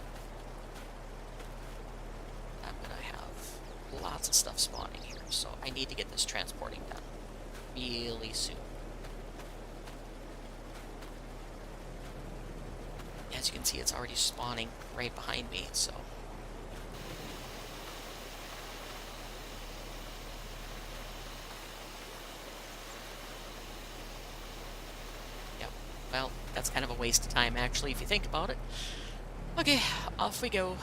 I'm going to have lots of stuff spawning here, so I need to get this transporting done really soon. As you can see, it's already spawning right behind me, so yep, well, that's kind of a waste of time actually if you think about it. Okay, off we go.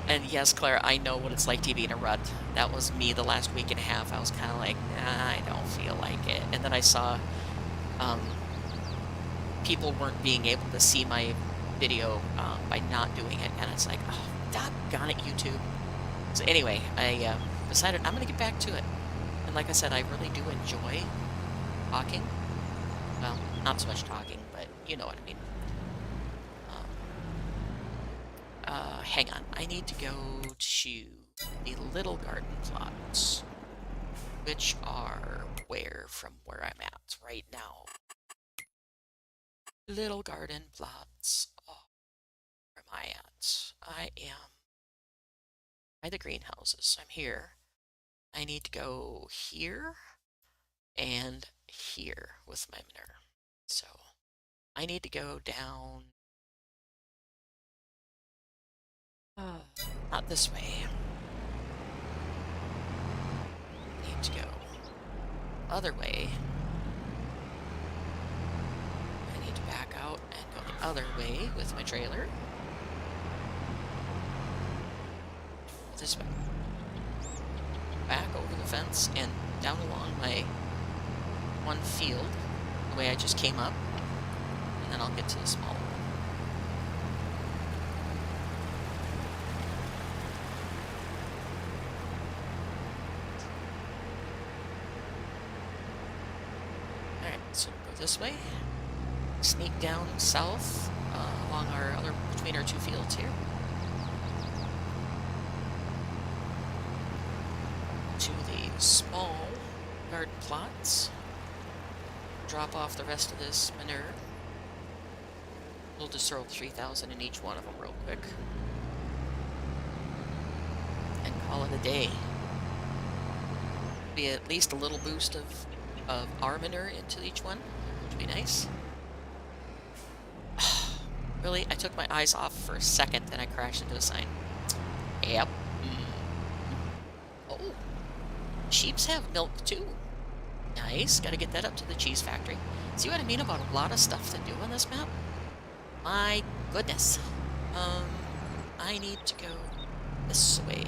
And yes, Claire, I know what it's like to be in a rut. That was me the last week and a half. I was kind of like, nah, I don't feel like it. And then I saw people weren't being able to see my video by not doing it. And it's like, oh, doggone it, YouTube. So anyway, I decided I'm going to get back to it. And like I said, I really do enjoy talking. Well, not so much talking, but you know what I mean. Um, hang on. I need to go to the little garden plots, which are where from where I'm at right now. Little garden plots. Oh, where am I at? I am by the greenhouses. I'm here. I need to go here and here with my manure. So I need to go down, not this way. I need to go other way. I need to back out and go the other way with my trailer. This way. Back over the fence and down along my one field, the way I just came up, and then I'll get to the small one. Alright, so go this way, sneak down south along between our two fields here. To the small garden plots. Drop off the rest of this manure. We'll just throw 3,000 in each one of them real quick. And call it a day. Be at least a little boost of our manure into each one, which would be nice. Really? I took my eyes off for a second, then I crashed into a sign. Yep. Oh. Sheeps have milk too. Nice. Gotta get that up to the cheese factory. See what I mean about a lot of stuff to do on this map? My goodness. I need to go this way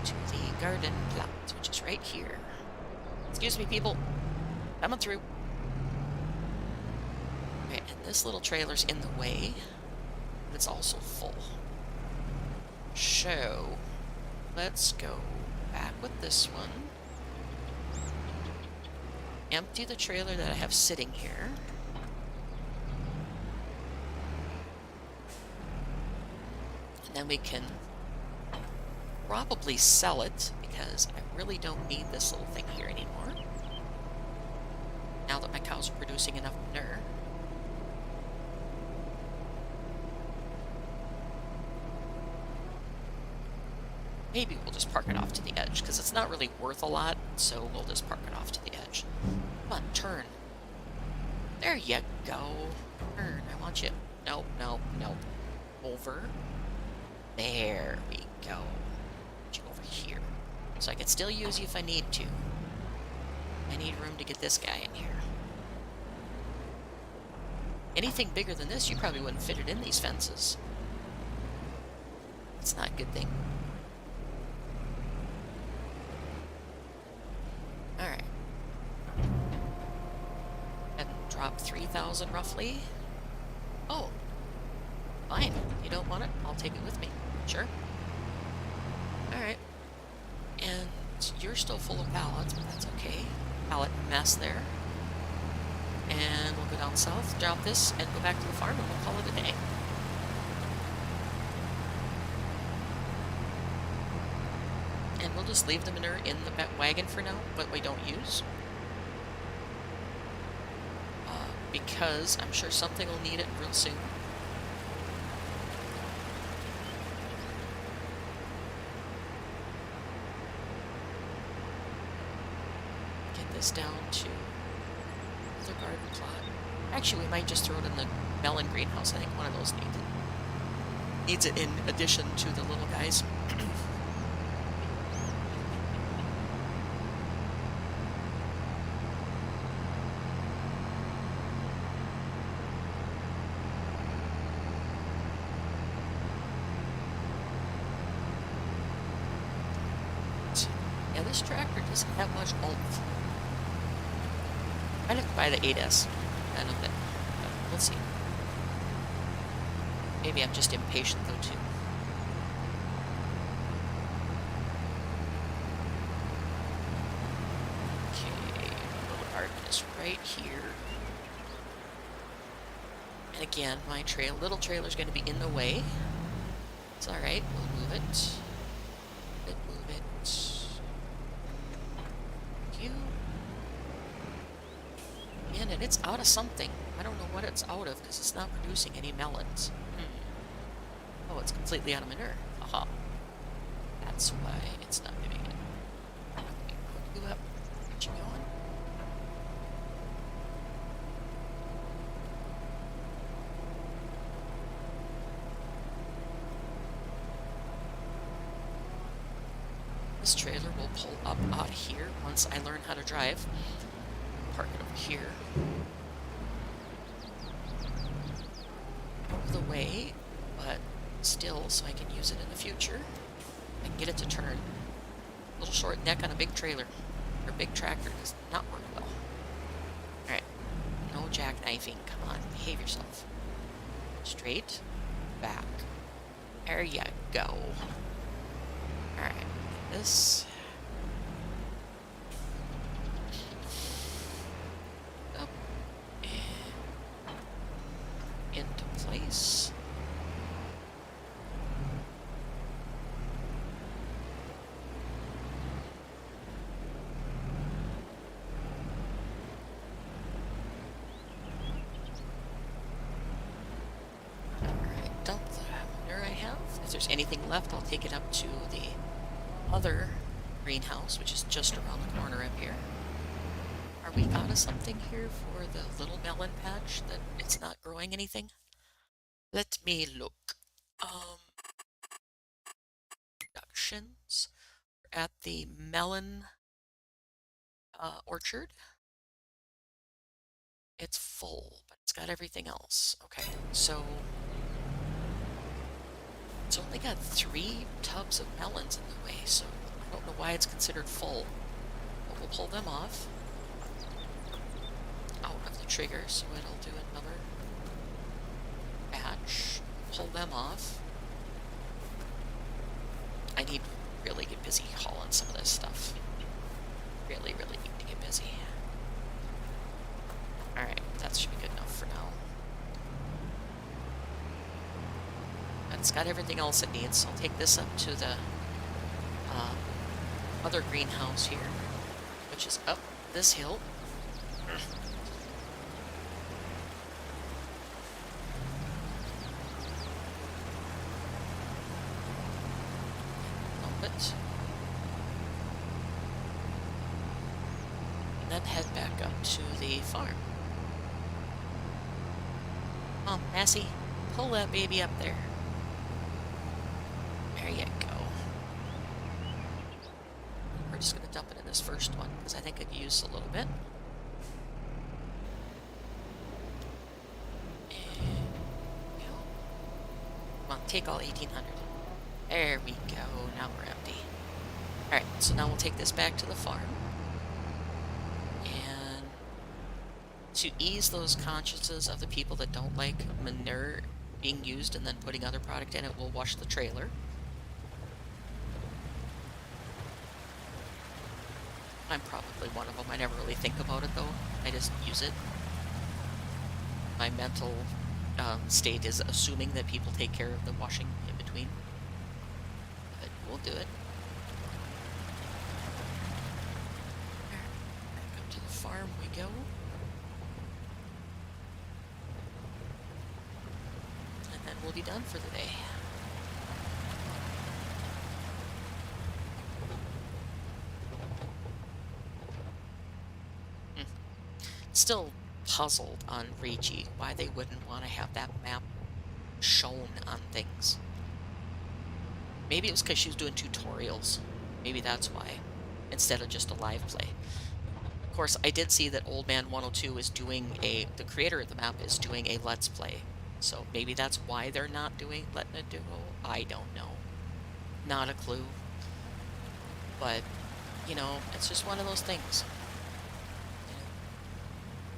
to the garden plot, which is right here. Excuse me, people. Coming through. Okay, and this little trailer's in the way, but it's also full. So, let's go back with this one. Empty the trailer that I have sitting here. And then we can probably sell it because I really don't need this little thing here anymore. Now that my cows are producing enough manure. Maybe we'll just park it off to the edge, because it's not really worth a lot, so we'll just park it off to the edge. Come on, turn. There you go. Turn. I want you. Nope, nope, nope. Over. There we go. Put you over here. So I can still use you if I need to. I need room to get this guy in here. Anything bigger than this, you probably wouldn't fit it in these fences. It's not a good thing. Alright. And drop 3,000 roughly. Oh. Fine. You don't want it? I'll take it with me. Sure. Alright. And you're still full of pallets, but that's okay. Pallet mess there. And we'll go down south, drop this, and go back to the farm, and we'll call it a day. And we'll just leave the manure in the wagon for now, but we don't use. Because I'm sure something will need it real soon. Get this down to the garden plot. Actually, we might just throw it in the melon greenhouse. I think one of those needs it in addition to the little guys. Yeah, this tractor doesn't have much oomph. I'd have to buy the 8S. I don't think. We'll see. Maybe I'm just impatient though too. here. And again, my little trailer's going to be in the way. It's all right. We'll move it. Move it. You. Man, and it's out of something. I don't know what it's out of because it's not producing any melons. Oh, it's completely out of manure. Aha. That's why it's not doing it. Okay, hook you up. Get you going. This trailer will pull up out of here once I learn how to drive. Park it over here. Out of the way, but still, so I can use it in the future. I can get it to turn. A little short neck on a big trailer, or big tractor does not work well. Alright, no jackknifing, come on, behave yourself. Straight, back. There you go. Alright, this... up and into place. If there's anything left, I'll take it up to the other greenhouse, which is just around the corner up here. Are we out of something here for the little melon patch that it's not growing anything? Let me look. Productions at the melon orchard. It's full, but it's got everything else. Okay, so it's only got 3 tubs of melons in the way, so I don't know why it's considered full. But we'll pull them off. Out of the trigger, so it'll do another batch. Pull them off. I need to really get busy hauling some of this stuff. Really, really need to get busy. Alright, that should be good enough for now. It's got everything else it needs, so I'll take this up to the other greenhouse here, which is up this hill. Dump it. And then head back up to the farm. Come on, Massey, pull that baby up there. There you go. We're just going to dump it in this first one, because I think it used a little bit. Come on, take all 1,800. There we go, now we're empty. Alright, so now we'll take this back to the farm. And to ease those consciences of the people that don't like manure being used and then putting other product in it, we'll wash the trailer. I'm probably one of them. I never really think about it, though. I just use it. My mental state is assuming that people take care of the washing in between. But we'll do it. Back up to the farm we go. And then we'll be done for the day. Still puzzled on Regi why they wouldn't want to have that map shown on things. Maybe it was because she was doing tutorials. Maybe that's why, instead of just a live play. Of course, I did see that Old Man 102 is doing the creator of the map is doing a Let's Play. So maybe that's why they're not letting it do. I don't know. Not a clue. But, you know, it's just one of those things.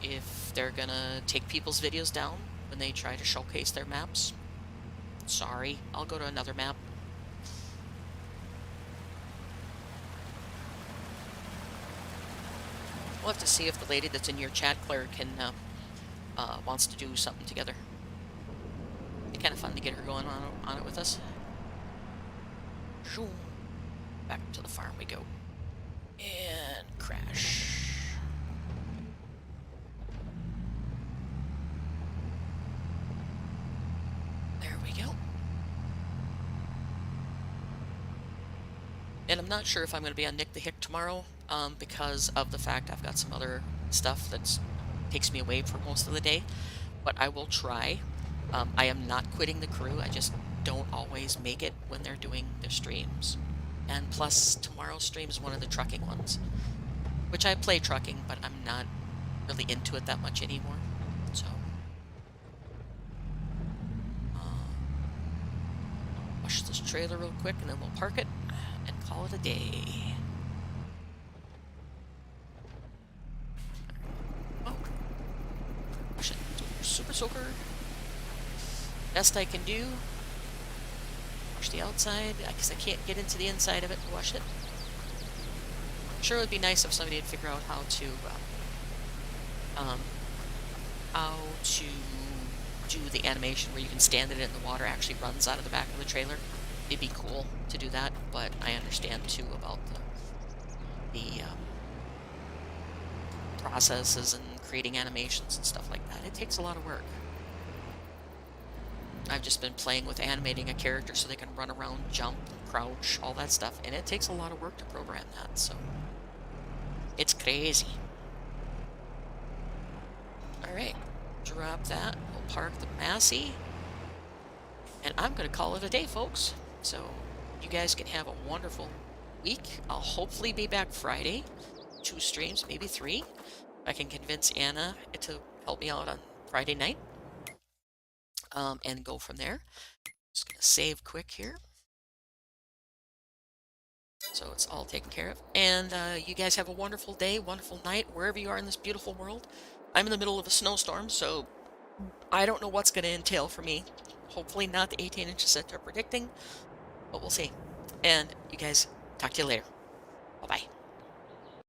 If they're gonna take people's videos down when they try to showcase their maps, sorry, I'll go to another map. We'll have to see if the lady that's in your chat, Claire, can wants to do something together. It'd be kind of fun to get her going on it with us. Shoo. Back up to the farm we go. And crash. There we go. And I'm not sure if I'm going to be on Nick the Hick tomorrow, because of the fact I've got some other stuff that takes me away for most of the day. But I will try. I am not quitting the crew. I just don't always make it when they're doing their streams. And plus, tomorrow's stream is one of the trucking ones, which I play trucking, but I'm not really into it that much anymore. So, wash this trailer real quick, and then we'll park it and call it a day. Oh, wash it. Super soaker. Best I can do. Wash the outside, because I can't get into the inside of it to wash it. I'm sure it would be nice if somebody would figure out how to do the animation where you can stand it in the water actually runs out of the back of the trailer. It'd be cool to do that, but I understand too about the processes and creating animations and stuff like that. It takes a lot of work. I've just been playing with animating a character so they can run around, jump, crouch, all that stuff, and it takes a lot of work to program that, so it's crazy. Alright, drop that. We'll park the Massey, and I'm going to call it a day, folks. So you guys can have a wonderful week. I'll hopefully be back Friday. 2 streams, maybe 3. I can convince Anna to help me out on Friday night. And go from there. Just gonna save quick here. So it's all taken care of. And you guys have a wonderful day, wonderful night, wherever you are in this beautiful world. I'm in the middle of a snowstorm, so I don't know what's going to entail for me. Hopefully not the 18 inches that they're predicting, but we'll see. And you guys, talk to you later. Bye-bye.